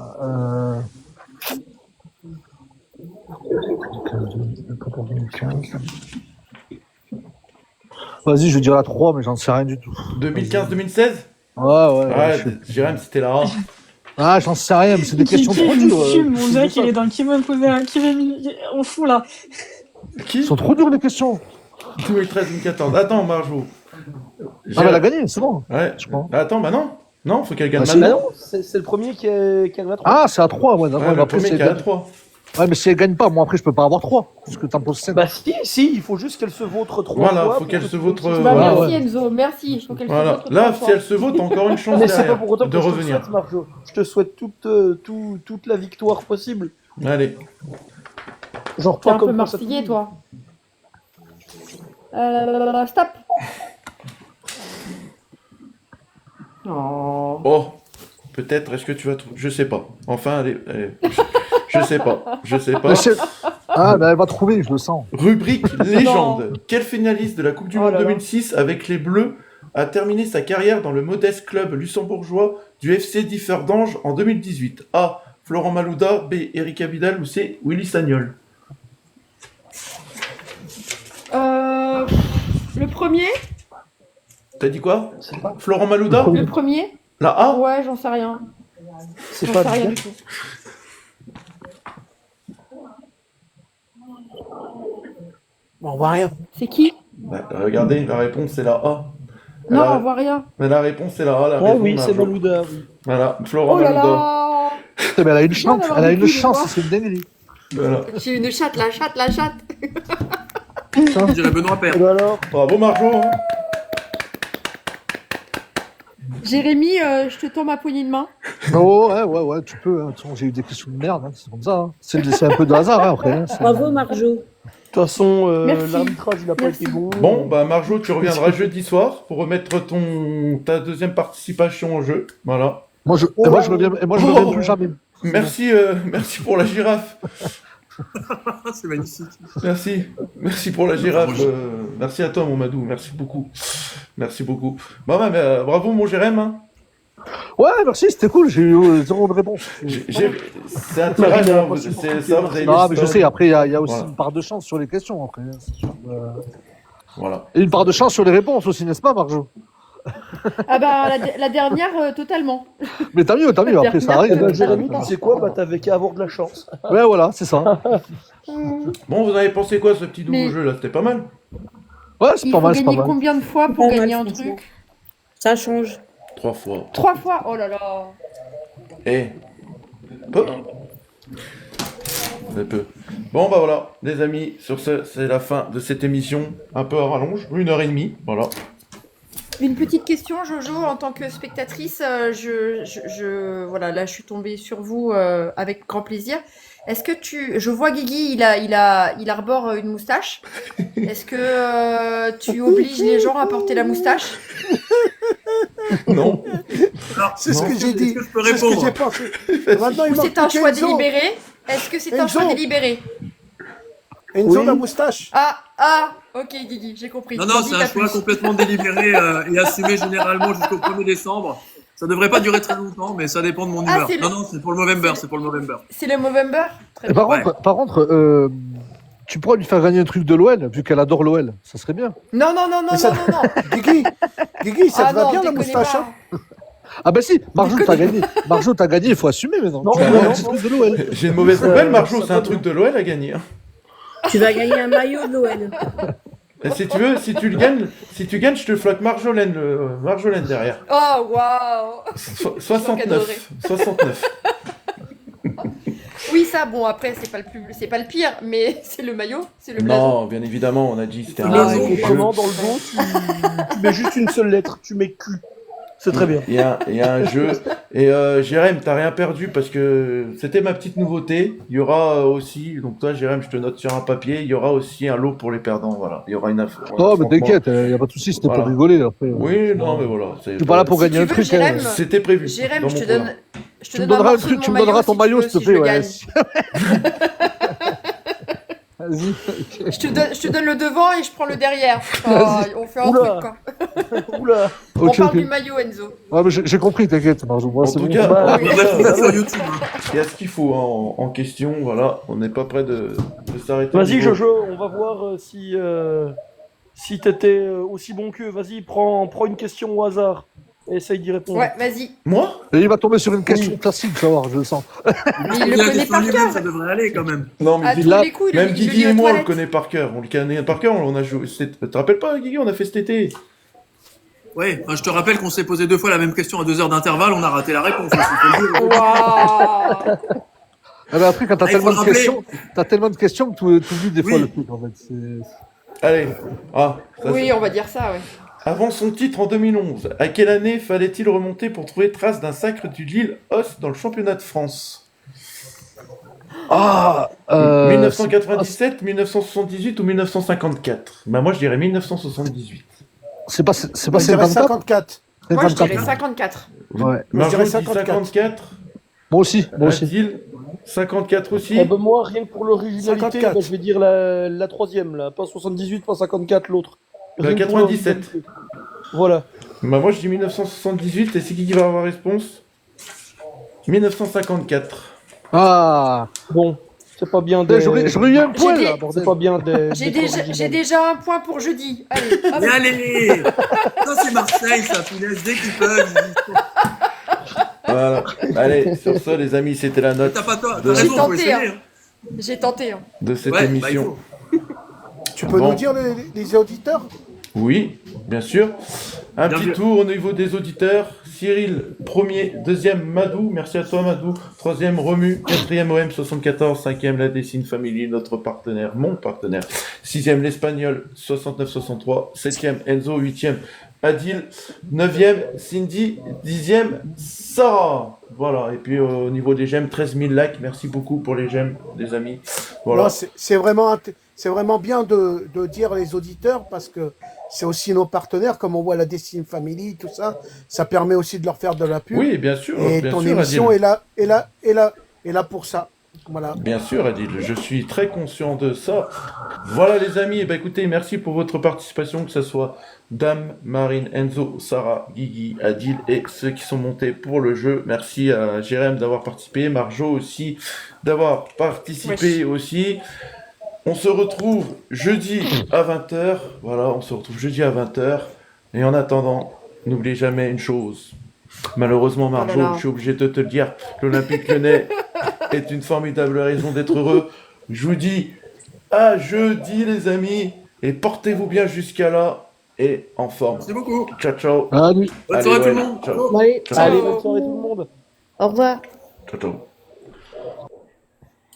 2015. Vas-y, je vais dire la 3, mais j'en sais rien du tout. 2015-2016? Ouais, Ouais, Jérém, c'était la A. Ah, j'en sais rien, mais c'est des questions trop dures. Mon mec, il est dans qui veut me poser un qui veut me- On fout là. Qui? Ils sont trop dures les questions. 2013-2014. Attends, Marjo. Ah, mais elle a gagné, c'est bon. Ouais. Je crois. Attends, bah non. Non, faut qu'elle gagne Bah, si, maintenant. non, c'est le premier qui a la 3. Ah, c'est à 3, ouais. Ouais, mais le après, premier si qui elle a gagne... 3. Ouais, mais si elle gagne pas, moi après, je peux pas avoir 3. Parce que t'en poses 5. Bah si, il faut juste qu'elle se vautre 3 Voilà, fois. faut pour qu'elle que se tu vautre, continues. Bah, Ouais, merci Enzo, merci. Faut qu'elle se Voilà. vote Là, trois si fois. elle se vote, t'as encore une chance Mais c'est pas derrière pour autant que de je te le revenir. souhaite, Marjo. Je te souhaite toute la victoire possible. Allez. Genre T'es pas un peu comme quand ça marseillais, finit. toi. Stop. Oh. Oh, peut-être, est-ce que tu vas trouver? Je sais pas. Enfin, je sais pas. Je sais pas. Mais ah, ben elle va trouver, je le sens. Rubrique légende. Quel finaliste de la Coupe du Monde 2006 avec les Bleus a terminé sa carrière dans le modeste club luxembourgeois du FC Differdange en 2018? A. Florent Malouda, B. Erika Vidal ou C. Willy Sagnol? Le premier? T'as dit quoi? Florent Malouda? Le premier? La A? Ouais, j'en sais rien. C'est J'en pas sais rien bien. du tout. Bon, on voit rien. C'est qui? Bah, regardez, la réponse c'est la A. Non, La- on voit rien. Mais la réponse c'est la A. La Ah raison, oui, c'est Marjo. Malouda. Oui. Voilà, Florent Oh là Malouda. là! Mais elle a une chance, d'avoir elle a des une couilles, chance, moi. c'est une dinguerie. Voilà. J'ai une chatte, la chatte, la chatte. Je dirais Benoît Père. Et ben alors, Bravo Marjo. Hein. Jérémy, je te tends ma poignée de main. Oh, ouais, tu peux. Hein. De toute façon, j'ai eu des questions de merde, hein, c'est comme ça. Hein. C'est un peu de hasard, hein, après. Hein. Bravo, Marjo. de toute façon, Merci. l'arbitrage, il a pas Merci. été bon. Bon, bah Marjo, tu reviendras jeudi soir pour remettre ta deuxième participation au jeu. Voilà. Moi, je reviens plus jamais. Merci, merci pour la girafe. C'est magnifique. Merci pour la girafe. Merci à toi, mon Madou. Merci beaucoup. Merci beaucoup. Bah ouais, mais, bravo, mon Jérém. Hein. Ouais, merci, c'était cool, j'ai eu 0 de réponse. C'est un tirage, hein, c'est ça, vous avez Non, les mais je stars. sais, après, il y a aussi Voilà. une part de chance sur les questions. Après, hein, c'est sûr. Voilà. Et une part de chance sur les réponses aussi, n'est-ce pas, Marjo? Ah bah, la dernière, totalement. Mais t'as mieux, après, ça Eh arrive. ben, Jérémy, tu sais quoi? Bah, t'avais qu'à avoir de la chance. Ouais, voilà, c'est ça. Bon, vous avez pensé quoi, ce petit nouveau Mais- jeu, là? C'était pas mal? Ouais, c'est Il pas faut mal, c'est pas gagner mal. combien de fois pour Pas mal, gagner un franchement. truc? Ça change. 3 fois. 3 fois? Oh là là. Eh. Peu. C'est peu. Bon, bah voilà, les amis, sur ce, c'est la fin de cette émission. Un peu à rallonge, 1h30, voilà. Une petite question, Jojo, en tant que spectatrice, voilà, là, je suis tombée sur vous avec grand plaisir. Est-ce que je vois Guigui, il arbore une moustache. Est-ce que tu obliges les gens à porter la moustache? Non. Alors, C'est ce Non. que j'ai dit. Est-ce que je peux C'est ce que répondre? j'ai pensé. Maintenant, il Ou manque c'est un plus choix qu'Enzo. délibéré? Est-ce que c'est un Enzo. choix délibéré? Enzo, Oui. la moustache. Ah, ok, Guigui, j'ai compris. Non, non, T'en dis c'est un pas choix plus. complètement délibéré et assumé généralement jusqu'au 1er décembre. Ça devrait pas durer très longtemps, mais ça dépend de mon Ah, humeur. c'est le- Non, non, c'est pour le Movember, c'est pour le Movember. C'est le Movember? Très Et bien. par contre, tu pourrais lui faire gagner un truc de l'OL, vu qu'elle adore l'OL. Ça serait bien. Non, non, non, non, Mais ça- non, non, non. Guigui, ça Ah te va non, bien la déconnez moustache, pas. hein? Ah bah si, Marjo, t'as gagné. Marjo, t'as gagné, il faut assumer maintenant. Non, Tu as non, un non, petit non. truc de l'OL. J'ai une mauvaise nouvelle, Marjo, ça c'est va un truc de l'OL à gagner. Hein. Tu vas gagner un maillot de l'OL. Et si tu veux, si tu gagnes, je te flotte Marjolaine derrière. Oh, waouh. 69. 69. Oui, ça, bon, après, c'est pas le pire, mais c'est le maillot, c'est le blason. Non, bien évidemment, on a dit c'était un Blason, jeu. comment dans le dos, tu mets juste une seule lettre, tu mets Q. C'est très bien. Il y a un jeu. Et Jérém, t'as rien perdu parce que c'était ma petite nouveauté. Il y aura aussi, donc toi Jérém, je te note sur un papier, il y aura aussi un lot pour les perdants. Voilà, il y aura une info. Oh, mais t'inquiète, y a pas de soucis, c'était Voilà. pour rigoler. Après, Oui, non, mais voilà. Je suis pas là pour Si gagner tu un veux, truc. Jérém, C'était prévu. Jérém, dans je mon te programme. donne. Je te Tu me donne un donneras morceau de tu mon me donneras maillot ton si maillot, tu s'il veux, te plaît. si je le Ouais. gagne. Vas-y. Je te donne le devant et je prends le derrière. Oh, on fait un Oula. truc, quoi. Oula. On Ok, parle ok. du maillot, Enzo. Ouais, mais j'ai compris, t'inquiète, Marjo. Moi, En c'est tout bon. cas, Bah, en tout On cas, va sur YouTube. Hein. il y a ce qu'il faut hein, en question. Voilà, on n'est pas prêt de s'arrêter. au Vas-y, niveau. Jojo, on va voir si t'étais aussi bon qu'eux. Vas-y, prends une question au hasard et essaye d'y répondre. Ouais, vas-y. Moi Et il va tomber sur une question classique, tu vas voir, je le sens. Mais il le Bien, connaît question par lui-même, cœur. ça devrait aller quand même. Non, mais À tous là, les coups, même je Guigui lis aux et moi, on le toilettes. connaît par cœur. On le connaît par cœur, on a joué. Tu te rappelles pas, Guigui, on a fait cet été. Ouais, enfin, je te rappelle qu'on s'est posé 2 fois la même question à 2 heures d'intervalle, on a raté la réponse. Aussi, faut le dire. Waouh. Ah, mais après, quand Ah, il faut le rappeler. t'as tellement de questions que tu oublies des fois Oui. le truc, en fait. Allez. Ah, ça, Oui, on va dire ça, ouais. Avant son titre en 2011, à quelle année fallait-il remonter pour trouver trace d'un sacre du Lille Os dans le championnat de France? Ah 1997, 1978 ou 1954? Bah moi je dirais 1978. C'est pas On dirait 54 54. Moi, je 54. dirais 54. Ouais. Moi, je Marjo dirais dit 54. Moi aussi. Adil, 54 aussi. Eh ben, moi, rien que pour l'originalité, 54. je vais dire la troisième, là. Pas 78, pas 54, l'autre. Bah, Rien que pour 97. l'originalité. Voilà. Bah, moi je dis 1978 et c'est qui va avoir réponse 1954. Ah. Bon, c'est pas bien Putain, j'aurais eu un point J'ai là, dit- bordel. C'est pas bien J'ai d'être déjà, original. j'ai déjà un point pour jeudi. Allez, hop. Mais allez Ça, c'est Marseille, ça, punaise, dès qu'ils peuvent. Voilà. Allez, sur ce, les amis, c'était la note T'as pas tort, de, t'as J'ai raison, faut tenté, essayer. hein. J'ai tenté. Hein. de cette Ouais, bah, il émission. faut. Tu peux Bon. nous dire les auditeurs? Oui, bien sûr. Un Bien petit vu. tour au niveau des auditeurs. Cyril, premier. Deuxième, Madou. Merci à toi, Madou. Troisième, Romu. Quatrième, OM74. Cinquième, la Dessine Family, notre partenaire, mon partenaire. Sixième, l'Espagnol, 69-63. Septième, Enzo. Huitième, Adil. Neuvième, Cindy. Dixième, Sarah. Voilà. Et puis, au niveau des j'aime, 13 000 likes. Merci beaucoup pour les j'aime, les amis. Voilà. Non, c'est vraiment bien de dire les auditeurs parce que c'est aussi nos partenaires, comme on voit la Destiny Family, tout ça. Ça permet aussi de leur faire de la pub. Oui, bien sûr. Et bien ton sûr, émission Adil. est là pour ça. Voilà. Bien sûr, Adil, je suis très conscient de ça. Voilà les amis, eh ben, écoutez, merci pour votre participation, que ce soit Dame, Marine, Enzo, Sarah, Guigui, Adil et ceux qui sont montés pour le jeu. Merci à Jérém d'avoir participé, Marjo aussi d'avoir participé aussi. On se retrouve jeudi à 20h. Voilà, on se retrouve jeudi à 20h. Et en attendant, n'oubliez jamais une chose. Malheureusement, Marjo, Oh là là. je suis obligé de te le dire, l'Olympique Lyonnais est une formidable raison d'être heureux. Je vous dis à jeudi, les amis, et portez-vous bien jusqu'à là et en forme. Merci beaucoup. Ciao, ciao. Salut. Bonne Allez, soirée tout ouais, le monde. ciao. Allez, Ciao. Allez, bonne soirée tout le monde. au revoir. Ciao, ciao.